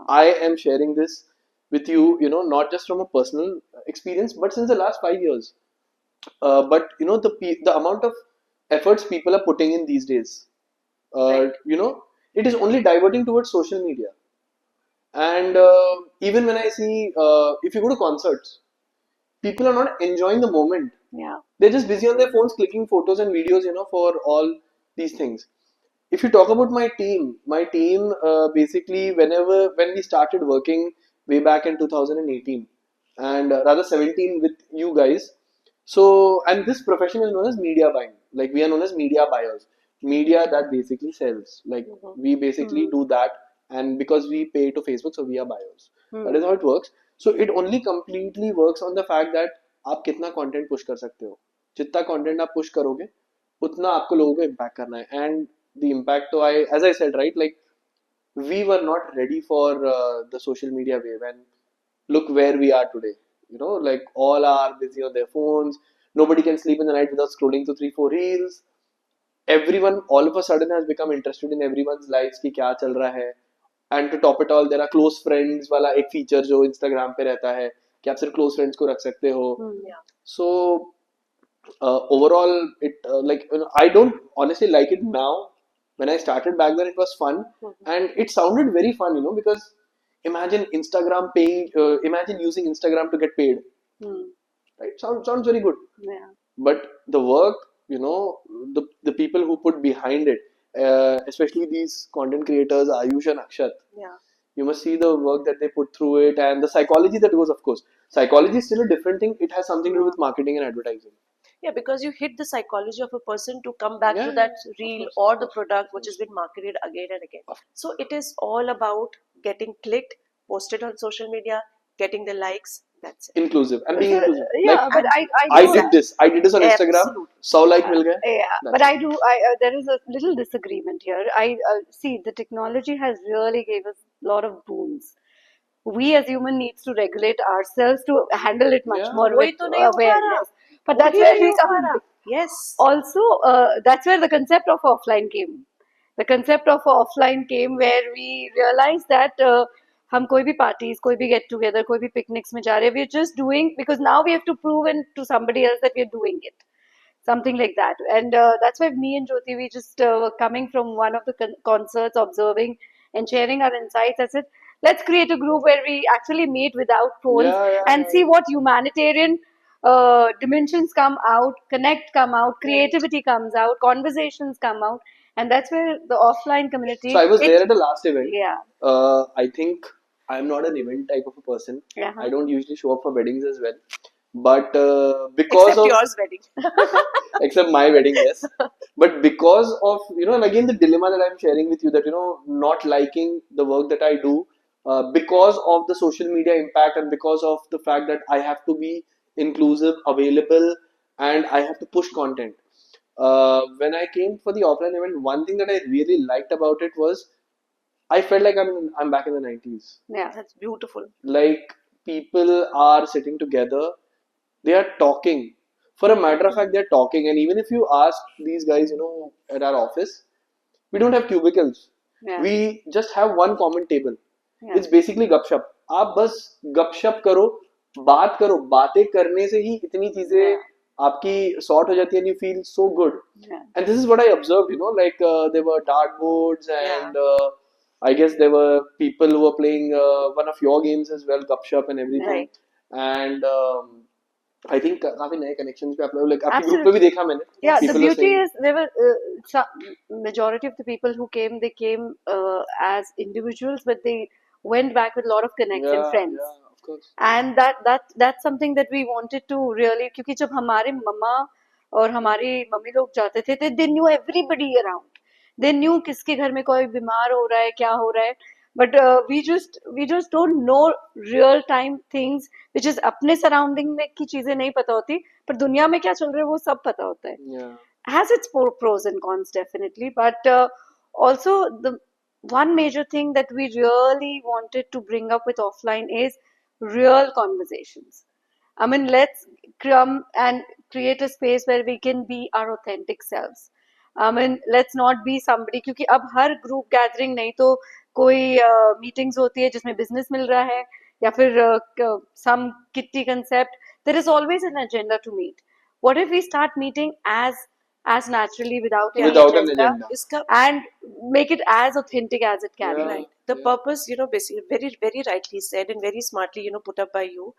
I am sharing this with you, not just from a personal experience, but since the last 5 years. But the amount of efforts people are putting in these days, Right. it is only diverting towards social media. And even when I see, if you go to concerts, people are not enjoying the moment. Yeah. They're just busy on their phones clicking photos and videos, for all these things. If you talk about my team basically when we started working way back in 2018 and rather 17 with you guys. So, and this profession is known as media buying. Like we are known as media buyers. Media that basically sells. Like Mhm. we basically Hmm. do that, and because we pay to Facebook, so we are buyers. That Hmm. is how it works. So it only completely works on the fact that आप कितना content push कर सकते हो. जितना content आप push करोगे उतना आपको लोगों को इम्पैक्ट करना है. And the impact, so as I said, right, like we were not ready for the social media wave, and look where we are today. Like all are busy on their phones. Nobody can sleep in the night without scrolling to 3 4 reels. Everyone all of a sudden has become interested in everyone's lives कि क्या चल रहा है. And to top it all, there are close friends वाला एक feature जो Instagram पे रहता है कि आप सिर्फ close friends को रख सकते हो. Hmm. Yeah. So overall, it like I don't honestly like it now. When I started back then, it was fun, Mhm. and it sounded very fun, because imagine Instagram paying. Imagine using Instagram to get paid. Hmm. Right? Sounds very good. Yeah. But the work, the people who put behind it, especially these content creators, Ayush and Akshat, Yeah. you must see the work that they put through it and the psychology that goes. Of course, psychology is still a different thing. It has something to do with marketing and advertising. Yeah, because you hit the psychology of a person to come back Yeah, to yeah, that yeah. Of reel course, or the of product which has course. been marketed again and again. Of So it is all about getting clicked, posted on social media, getting the likes. That's it. inclusive and being So inclusive. Like yeah, but And I I do did this. I did this on Instagram. absolutely. 100 like mil gaye. yeah, but That's it. I do. There is a little disagreement here. I see the technology has really gave us a lot of boons. We as human needs to regulate ourselves to handle it much Yeah. more with वही तो नहीं हो पा रहा. awareness. But that's वही where नहीं we हो पा come. रहा. Yes. Also, that's where the concept of offline came. The concept of offline came where we realized that हम कोई भी parties, कोई भी get together, कोई भी picnics में जा रहे हैं, we're just doing because now we have to prove to somebody else that we're doing it, something like that. And that's why me and Jyoti, we just were coming from one of the concerts, observing and sharing our insights. I said, let's create a group where we actually meet without phones Yeah, yeah, and yeah, see yeah. what humanitarian dimensions come out, connect come out, creativity comes out, conversations come out, and that's where the offline So community. I was It there at the last event. yeah I think I'm not an event type of a person. yeah I don't usually show up for weddings as well. But because Except of yours wedding. except my wedding, yes. But because of and again the dilemma that I'm sharing with you, that not liking the work that I do, because of the social media impact and because of the fact that I have to be inclusive, available, and I have to push content. When I came for the offline event, one thing that I really liked about it was I felt like I'm back in the 90s. yeah That's beautiful. Like people are sitting together, they are talking. For a matter of fact, they're talking, and even if you ask these guys, at our office, we don't have cubicles. Yeah. We just have one common table. Yeah. It's basically गपशप. आप बस गपशप करो, बात करो, बातें करने से ही इतनी चीजें Yeah. आपकी sort हो जाती है, and you feel so good. Yeah. And this is what I observed, like there were dartboards, and I guess there were people who were playing one of your games as well, Gupshup and everything. Right. And I think काफी नए connections पे आप लोग, like आपके group पे भी Absolutely. देखा मैंने. Yeah, the People were beauty saying, is there were majority of the people who came, they came as individuals, but they went back with a lot of connects and friends. yeah, of course. And that's something that we wanted to really, क्योंकि जब हमारे मम्मा और हमारी mummy लोग जाते थे, they knew everybody around. They knew किसके घर में कोई बीमार हो रहा है, क्या हो रहा है. But we just don't know real time things, which is अपने surrounding में की चीजें नहीं पता होती, पर दुनिया में क्या चल रहा है वो सब पता होता है. Yeah. Has its pros and cons definitely, but also the one major thing that we really wanted to bring up with offline is real conversations. I mean, let's come and create a space where we can be our authentic selves. I mean, let's not be somebody, क्योंकि अब हर group gathering नहीं तो कोई meetings होती है जिसमें business मिल रहा है, या फिर some kitty concept. There is always an agenda to meet. What if we start meeting as naturally without any Without an agenda, agenda. इसका and make it as authentic as it can be? Yeah. right. The Yeah. purpose, basically very, very rightly said and very smartly, put up by you,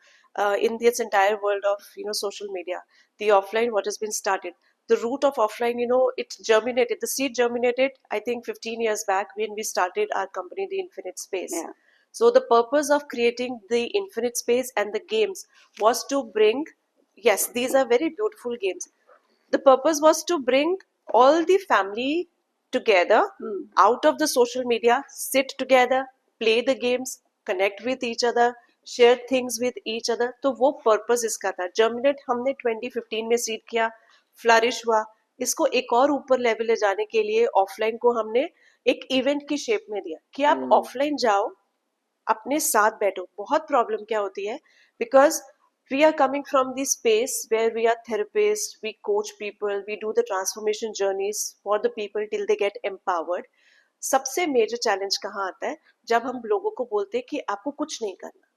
in this entire world of, social media, the offline, what has been started. The root of offline, it germinated, the seed germinated, I think 15 years back when we started our company, The Infinite Space. Yeah. So the purpose of creating the Infinite Space and the games was to bring, yes, these are very beautiful games. The purpose was to bring all the family together out of the social media, sit together, play the games, connect with each other, share things with each other. तो वो purpose इसका था. Germinate हमने 2015 में seed किया, flourish हुआ. इसको एक और ऊपर लेवल ले जाने के लिए ऑफलाइन को हमने एक इवेंट की शेप में दिया कि आप ऑफलाइन जाओ, अपने साथ बैठो. बहुत प्रॉब्लम क्या होती है, because we are coming from the space where we are therapists, we coach people, we do the transformation journeys for the people till they get empowered. सबसे मेजर चैलेंज कहाँ आता है, जब हम लोगों को बोलते हैं कि आपको कुछ नहीं करना.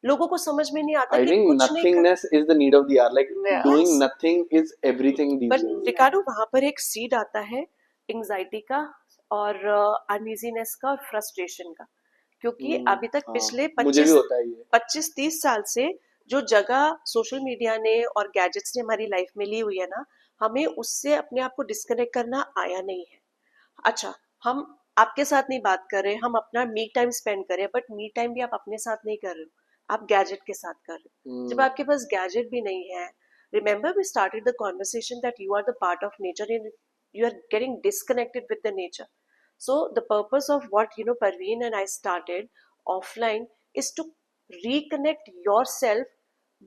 लोगों को समझ में नहीं आता I कि think कुछ नहीं करना. nothingness is the need of the hour. Like Yeah. doing Yes. nothing is everything these but days. रिकार्डो वहां पर एक सीड आता है एंजाइटी का और अनईजीनेस का और फ्रस्ट्रेशन का, क्योंकि अभी तक पिछले मुझे भी होता है ये. 25-30 साल से जो जगह सोशल मीडिया ने और गैजेट्स ने हमारी लाइफ में ली हुई है ना, हमें उससे अपने आप को डिस्कनेक्ट करना आया नहीं है. अच्छा, हम आपके साथ नहीं बात कर रहे, हम अपना मी टाइम स्पेंड करें, बट मी टाइम भी आप अपने साथ नहीं कर रहे हो, आप गैजेट के साथ कर रहे हो. जब आपके पास गैजेट भी नहीं है, remember we started the conversation that you are the part of nature and you are getting disconnected with the nature. So the purpose of what Parveen and I started offline is to reconnect yourself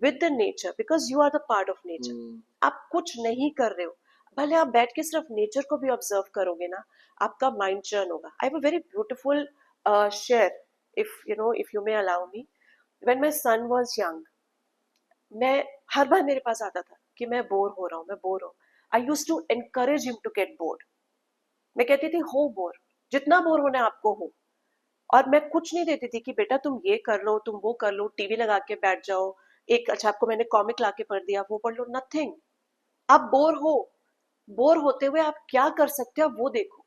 with the nature, because you are the part of nature. आप कुछ नहीं कर रहे हो, भले आप बैठ के सिर्फ नेचर को भी ऑब्जर्व करोगे ना, आपका माइंड चर्न होगा. I have a very beautiful share, if you may allow me. When my son was young, मैं हर बार मेरे पास आता था कि मैं बोर हो रहा हूँ. I use to encourage him to get bored. मैं कहती थी हो बोर, जितना बोर होना है आपको हो. और मैं कुछ नहीं देती थी कि बेटा तुम ये कर लो, तुम वो कर लो, टीवी लगा के बैठ जाओ, एक अच्छा आपको मैंने कॉमिक ला के पढ़ दिया, वो पढ़ लो. नथिंग. आप बोर होते हुए आप क्या कर सकते हो वो देखो.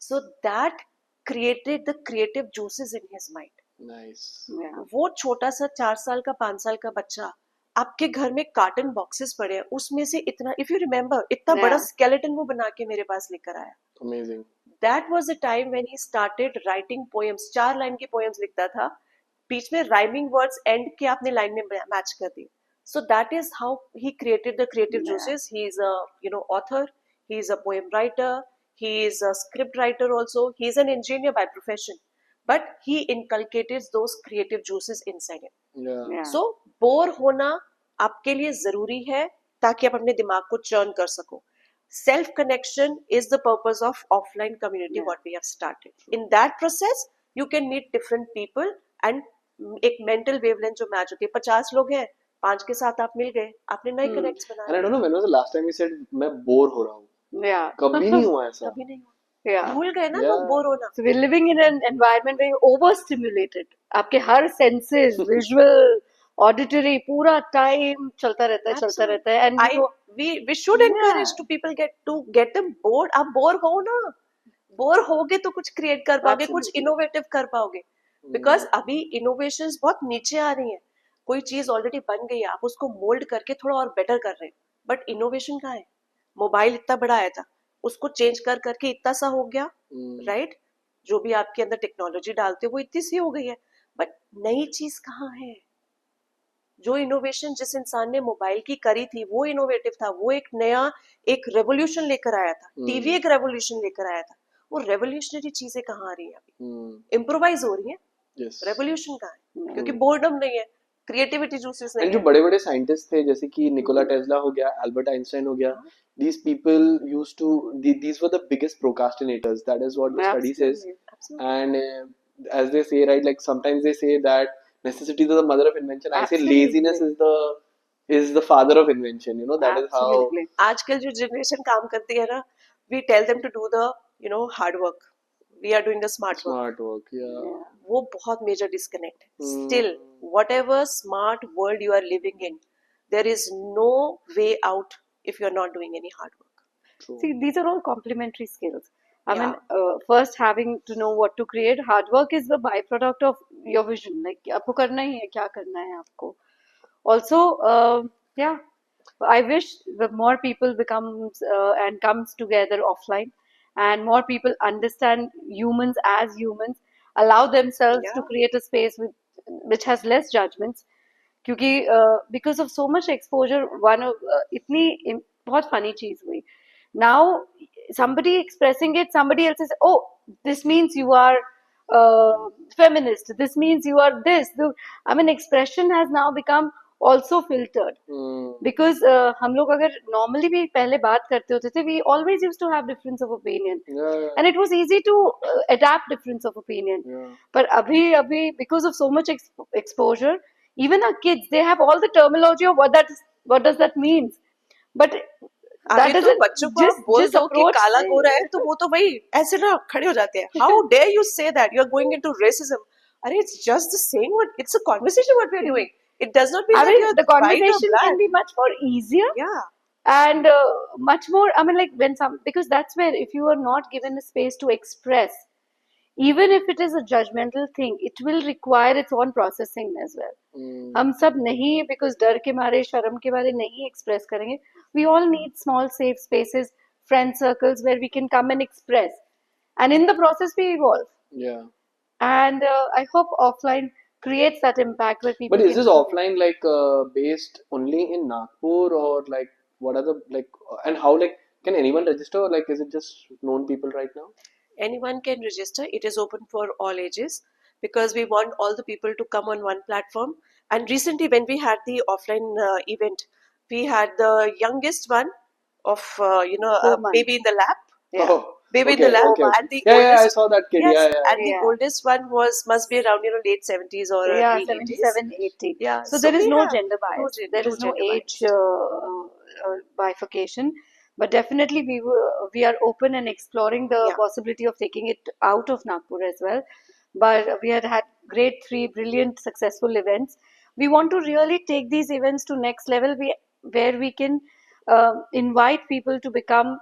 So that created the creative juices in his mind. Nice. Yeah. वो छोटा सा 4 साल का 5 साल का बच्चा, आपके घर में कार्टन बॉक्सेस पड़े हैं, उसमें से इतना, इफ यू रिमेम्बर, इतना Yeah. बड़ा स्केलेटन वो बना के मेरे पास लेकर आया. Amazing. That was the time when he started writing poems. 4 line की poems लिखता था, बीच में rhyming words end के आपने लाइन में मैच कर दी. So that is how he created the creative Yeah. juices. He is a author, he is a poem writer, he is a script writer also, he is an engineer by profession, but he inculcated those creative juices inside him. Yeah. Yeah. So bore होना आपके लिए जरूरी है ताकि आप अपने दिमाग को चर्न कर सको. Self connection is the purpose of offline community. Yeah. What we have started. In that process, you can meet different people and एक mental wavelength जो मैच होती है. 50 लोग हैं, 5 के साथ आप मिल गए, आपने नए Hmm. कनेक्ट्स बना And I लिए। don't know when was the last time you said मैं बोर हो रहा हूँ. Yeah. कभी नहीं हुआ ऐसा. कभी नहीं हुआ, Yeah. भूल गए ना Yeah. लोग बोर होना। So we're living in an environment where you're overstimulated. आपके हर senses, visual, auditory, पूरा time चलता रहता है, and I we should encourage Yeah. to people get them bored। आप बोर हो ना, बोर होगे तो कुछ क्रिएट कर पाओगे, कुछ Absolutely. इनोवेटिव कर पाओगे। बिकॉज अभी इनोवेशंस बहुत नीचे आ रही हैं। कोई चीज ऑलरेडी बन गई है, आप उसको मोल्ड करके थोड़ा और बेटर कर रहे हैं, बट इनोवेशन कहाँ है? मोबाइल इतना बड़ा आया था, उसको चेंज कर करके इतना सा हो गया, राइट? जो भी आपके अंदर टेक्नोलॉजी डालते हो वो इतनी सी हो गई है, बट नई चीज कहाँ है? जो इनोवेशन जिस इंसान ने मोबाइल की करी थी वो इनोवेटिव था, वो एक नया एक रेवोल्यूशन लेकर आया था। टीवी एक रेवोल्यूशन लेकर आया था। वो रेवोल्यूशनरी चीजें कहाँ आ रही हैं अभी? इम्प्रोवाइज हो रही है, Yes. रेवोल्यूशन कहाँ है? क्योंकि बोर्डम नहीं है, क्रिएटिविटी जूसेस And नहीं जो है। बड़े बड़े साइंटिस्ट थे जैसे कि निकोला टेस्ला हो गया, अल्बर्ट आइंस्टाइन हो गया, these people used to these were the biggest procrastinators. That is what the study says. Absolutely. And as they say, right, like sometimes they say that necessity is the mother of invention. I say Absolutely. laziness is the father of invention. You know, that is how. Absolutely. आजकल जो generation काम करती है ना, we tell them to do the hard work, we are doing the smart work। Smart work, yeah. Yeah. वो बहुत major disconnect है। Still whatever smart world you are living in, there is no way out if you are not doing any hard work। True. See, these are all complementary skills. I Yeah. mean, first having to know what to create. Hard work is the byproduct of your vision. Like, आपको करना ही है, क्या करना है आपको. Also, yeah, I wish the more people becomes and comes together offline, and more people understand humans as humans, allow themselves to Yeah. create a space which has less judgments. क्योंकि because of so much exposure, one of बहुत funny चीज हुई. Now somebody expressing it, somebody else is, oh, this means you are feminist. This means you are this. I mean, expression has now become also filtered. Because हम लोग अगर normally भी पहले बात करते होते थे, we always used to have difference of opinion, Yeah. and it was easy to adapt difference of opinion. Yeah. But अभी because of so much exposure, even our kids, they have all the terminology of what does that means. But that अभी तो doesn't बच्चों को आप बोल just दो कि approach काला से- गोरा है, तो वो तो भाई ऐसे ना खड़े हो जाते हैं। How dare you say that you are going into racism? अरे it's just the saying, what it's a conversation what we are doing. It does not mean I that mean, you the are white or conversation can black. be much more easier या and much more. I mean, like when because that's where if you are not given a space to express, even if it is a judgmental thing, it will require its own processing as well. हम सब नहीं, because डर के मारे, शर्म के मारे नहीं express करेंगे. We all need small safe spaces, friend circles where we can come and express, and in the process we evolve. Yeah. And I hope offline creates that impact where people. But is can this feel it. offline like based only in Nagpur, or like what are the like and how, like, can anyone register, or like is it just known people right now? anyone can register. It is open for all ages because we want all the people to come on one platform. And recently, when we had the offline event, we had the youngest one of 4 months. baby in the lap. Yeah. Oh, Baby in okay, the lap, okay, okay. and the Yeah, I oldest, saw that kid. yes, Yeah, yeah. and the Yeah. oldest one must be around late 70s or Yeah, early 80s. 77, 80. Yeah, So there is we no have gender bias. There no is no gender age bias. bifurcation. But definitely we are open and exploring the Yeah. possibility of taking it out of Nagpur as well. But we had great 3 brilliant successful events. We want to really take these events to next level, where we can invite people to become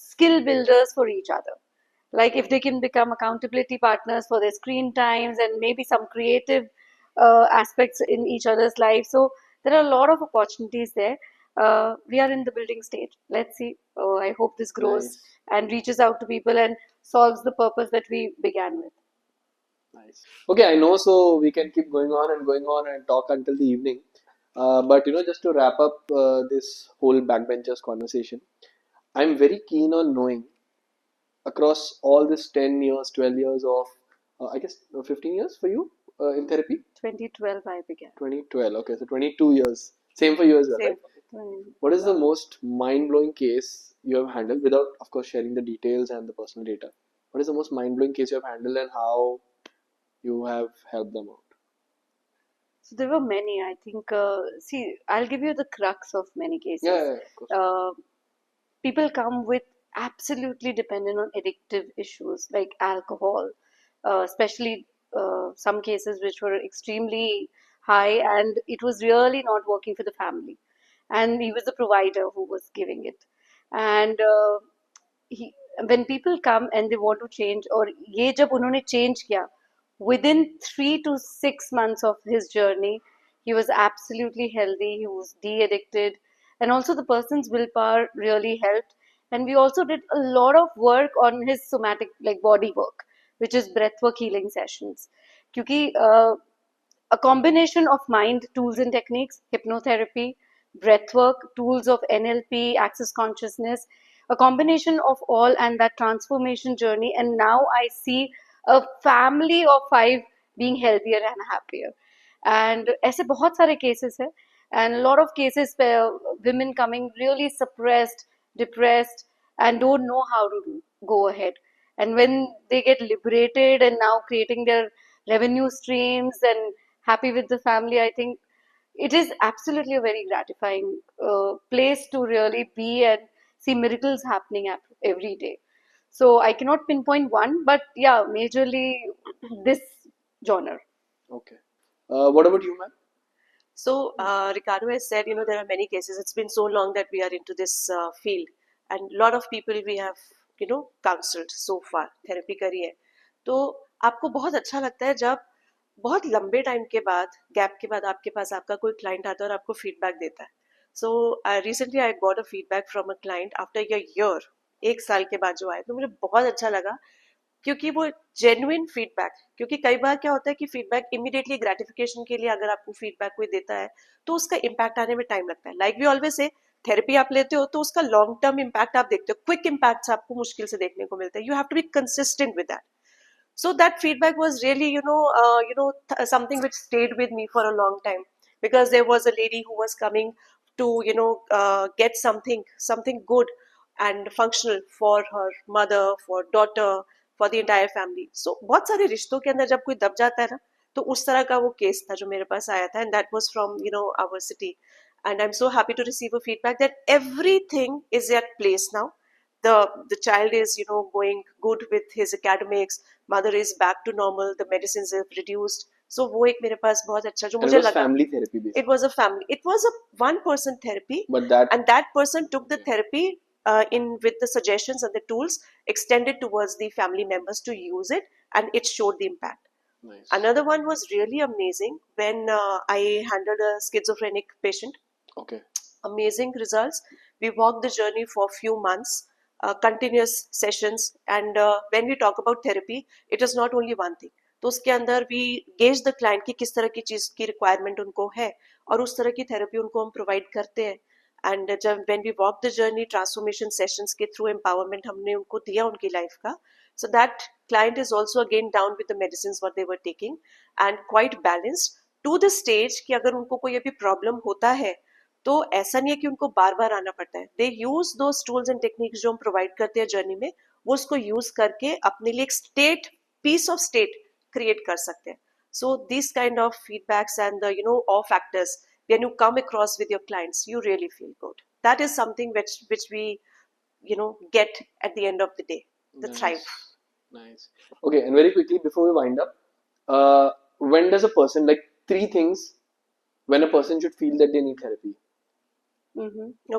skill builders for each other. Like if they can become accountability partners for their screen times and maybe some creative aspects in each other's life. So there are a lot of opportunities there. We are in the building stage. Let's see. I hope this grows Nice. and reaches out to people and solves the purpose that we began with. Nice. Okay, I know, so we can keep going on and talk until the evening. But just to wrap up this whole backbenchers conversation, I'm very keen on knowing across all this 10 years, 12 years of, I guess 15 years for you in therapy? 2012 I began. 2012. Okay, so 22 years. Same for you as well, Same. right? What is the most mind-blowing case you have handled without, of course, sharing the details and the personal data? What is the most mind-blowing case you have handled and how you have helped them out? So there were many, I think. See, I'll give you the crux of many cases. Yeah, of course. People come with absolutely dependent on addictive issues like alcohol, especially some cases which were extremely high, and it was really not working for the family. And he was the provider who was giving it. And he, when people come and they want to change, or ये जब उन्होंने change किया, within 3 to 6 months of his journey, he was absolutely healthy. He was de-addicted, and also the person's willpower really helped. And we also did a lot of work on his somatic, like body work, which is breathwork healing sessions. क्योंकि a combination of mind tools and techniques, hypnotherapy, breathwork, tools of NLP, access consciousness, a combination of all, and that transformation journey. And now I see a family of 5 being healthier and happier. And ऐसे बहुत सारे cases हैं, and a lot of cases where women coming really suppressed, depressed, and don't know how to go ahead. And when they get liberated and now creating their revenue streams and happy with the family, I think it is absolutely a very gratifying place to really be and see miracles happening every day. So I cannot pinpoint one, but yeah, majorly this genre. Okay. What about you, ma'am? So, Ricardo has said, there are many cases. It's been so long that we are into this field, and a lot of people we have, counseled so far, therapy करी है. तो आपको बहुत अच्छा लगता है जब बहुत लंबे टाइम के बाद, गैप के बाद आपके पास आपका कोई क्लाइंट आता है और आपको फीडबैक देता है. So recently I got a feedback from a client after a year, 1 साल के बाद जो आए, तो मुझे बहुत अच्छा लगा, क्योंकि वो जेन्युइन फीडबैक. क्योंकि कई बार क्या होता है कि फीडबैक इमीडिएटली ग्रेटिफिकेशन के लिए अगर आपको फीडबैक कोई देता है तो उसका इम्पैक्ट आने में टाइम लगता है. Like we always say, therapy आप लेते हो तो उसका लॉन्ग टर्म इम्पैक्ट आप देखते हो, क्विक इम्पैक्ट आपको मुश्किल से देखने को मिलते हैं. You have to be consistent with that. So that feedback was really, something which stayed with me for a long time, because there was a lady who was coming to, get something good and functional for her mother, for daughter, for the entire family. So बहुत सारे रिश्तों के अंदर जब कोई दब जाता है ना, तो उस तरह का वो केस था जो मेरे पास आया था, and that was from, our city. And I'm so happy to receive a feedback that everything is at place now. The child is, going good with his academics, mother is back to normal, the medicines have reduced. So वो एक मेरे पास बहुत अच्छा जो And मुझे it was लगा. family therapy basically. It was a one person therapy, But that, and that person took the therapy in with the suggestions and the tools extended towards the family members to use it, and it showed the impact. nice. Another one was really amazing when I handled a schizophrenic patient. Okay. Amazing results. We walked the journey for a few months, continuous sessions, and when we talk about therapy, it is not only one thing. तो उसके अंदर we gauge the client की किस तरह की चीज की requirement उनको है, और उस तरह की थेरेपी उनको हम प्रोवाइड करते हैं. एंड जब when we walk the journey, transformation sessions के थ्रू empowerment हमने उनको दिया उनकी लाइफ का. So that client is also again down with the medicines what they were taking, and quite balanced to the stage कि अगर उनको कोई अभी प्रॉब्लम होता है तो ऐसा नहीं है कि उनको बार बार आना पड़ता है. They use those tools and techniques जो हम प्रोवाइड करते हैं जर्नी में, वो उसको यूज करके अपने लिए एक state, peace of state create कर सकते हैं. So this kind of feedbacks and the all factors when you come across with your clients, you really feel good. That is something which we get at the end of the day, the Nice. thrive. Nice. Okay, and very quickly before we wind up, when does a person, like 3 things when a person should feel that they need therapy?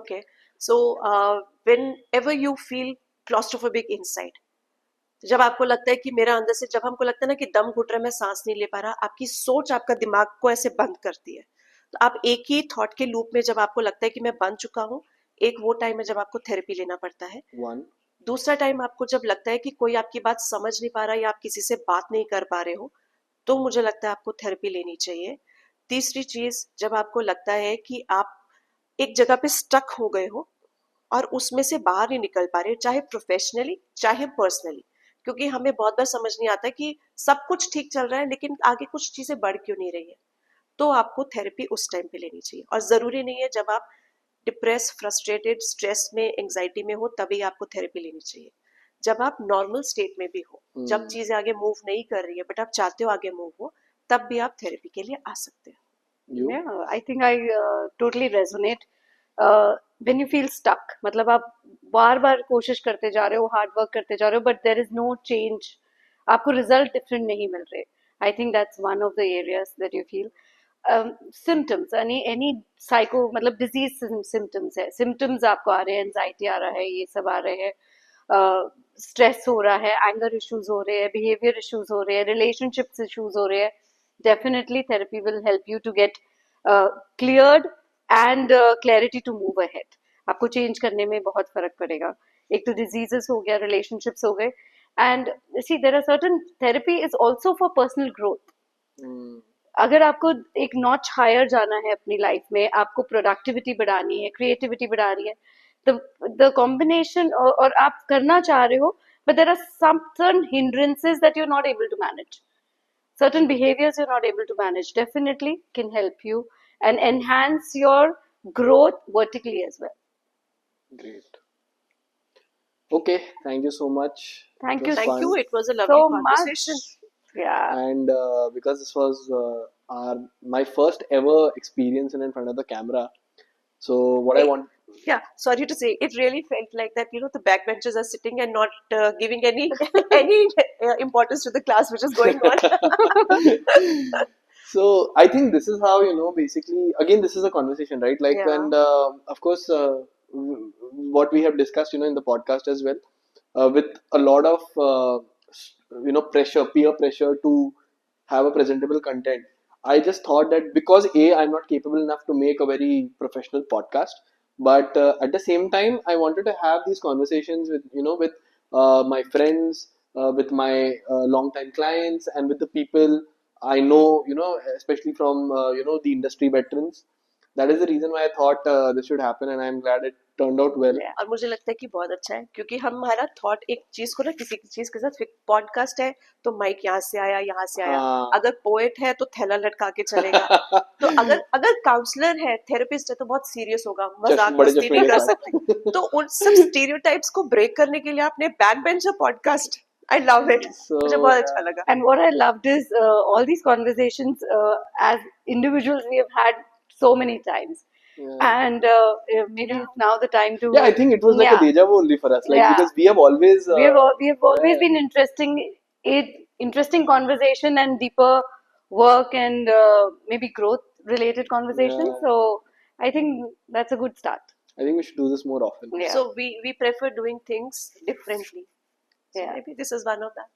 Okay. So whenever you feel claustrophobic inside, जब आपको लगता है कि मेरा अंदर से, जब हमको लगता है ना कि दम घुट रहा है, मैं सांस नहीं ले पा रहा, आपकी सोच आपका दिमाग को ऐसे बंद करती है. तो आप एक ही थॉट के लूप में जब आपको लगता है कि मैं बन चुका हूँ, एक वो टाइम है जब आपको थेरेपी लेना पड़ता है. One. दूसरा टाइम आपको जब लगता है कि कोई आपकी बात समझ नहीं पा रहा या आप किसी से बात नहीं कर पा रहे हो, तो मुझे लगता है आपको थेरेपी लेनी चाहिए. तीसरी चीज, जब आपको लगता है कि आप एक जगह पे स्टक हो गए हो और उसमें से बाहर नहीं निकल पा रहे, चाहे प्रोफेशनली चाहे पर्सनली, क्योंकि हमें बहुत बार समझ नहीं आता कि सब कुछ ठीक चल रहा है लेकिन आगे कुछ चीजें बढ़ क्यों नहीं रही है, तो आपको थेरेपी उस टाइम पे लेनी चाहिए. और जरूरी नहीं है जब आप डिप्रेस, फ्रस्ट्रेटेड, स्ट्रेस में, एंग्जाइटी में हो तभी आपको थेरेपी लेनी चाहिए. जब आप नॉर्मल स्टेट में भी हो, जब चीजें आगे मूव नहीं कर रही है बट आप चाहते हो आगे मूव हो, तब भी आप थेरेपी के लिए आ सकते हैं. You? Yeah, I think I totally resonate. When you feel stuck, मतलब आप बार बार कोशिश करते जा रहे हो, हार्ड वर्क करते जा रहे हो, but there is no change. आपको रिजल्ट डिफरेंट नहीं मिल रहे. I think that's one of the areas that you feel. Symptoms, any psycho मतलब disease symptoms है. Symptoms आपको आ रहे हैं, anxiety आ रहा है, ये सब आ रहे हैं. स्ट्रेस हो रहा है, एंगर इश्यूज हो रहे हैं, बिहेवियर इश्यूज हो रहे हैं, रिलेशनशिप्स इश्यूज हो रहे हैं. Definitely therapy will help you to get cleared and clarity to move ahead. आपको चेंज करने में बहुत फर्क पड़ेगा. एक तो डिजीजेस हो गया, रिलेशनशिप्स हो गए, and see there are certain therapy is also for personal growth. Hmm. अगर आपको एक नॉच हायर जाना है अपनी लाइफ में, आपको प्रोडक्टिविटी बढ़ानी है, क्रिएटिविटी बढ़ानी है, the combination, और आप करना चाह रहे हो, but there are some certain hindrances that you're not able to manage, certain behaviors you're not able to manage, definitely can help you and enhance your growth vertically as well. Great. Okay, thank you so much. Thank It you was Thank fun. you. It was a lovely so conversation. much. Yeah. And because this was my first ever experience in front of the camera, so what I want. Yeah, sorry to say, it really felt like that, the backbenchers are sitting and not giving any any importance to the class which is going on. So I think this is how, basically, again, this is a conversation, right? Like, Yeah. and of course, what we have discussed, in the podcast as well, with a lot of, pressure, peer pressure to have a presentable content. I just thought that because I'm not capable enough to make a very professional podcast, but at the same time, I wanted to have these conversations with, with my friends, with my long-time clients, and with the people I know, especially from, the industry veterans. That is the reason why I thought this should happen, and I'm glad it turned out well. Yeah. और मुझे लगता है कि बहुत अच्छा है, क्योंकि हमारा थॉट एक चीज को ना किसी चीज के साथ, पॉडकास्ट है तो माइक यहाँ से आया, यहाँ से आया. हाँ. अगर पोएट है तो थैला लटका के चलेगा. तो अगर काउंसलर है, थेरेपिस्ट है, तो बहुत सीरियस होगा, मजाक बड़े मस्ती चश्मे नहीं के कर साथ. सकते. तो उन सब स्टीरियोटाइप्स को ब्रेक करने के लिए आपने back bencher podcast, I love it. So, मुझे बहुत अच्छा लगा. And what I loved is all these conversations, as individuals we have had so many times. yeah. And maybe it's now the time to. Yeah, I think it was like a Yeah. deja vu only for us, like Yeah. because we have always we have always yeah. been interesting conversation and deeper work and maybe growth related conversation. Yeah. So I think that's a good start. I think we should do this more often. Yeah. So we prefer doing things differently. So Yeah. maybe this is one of that.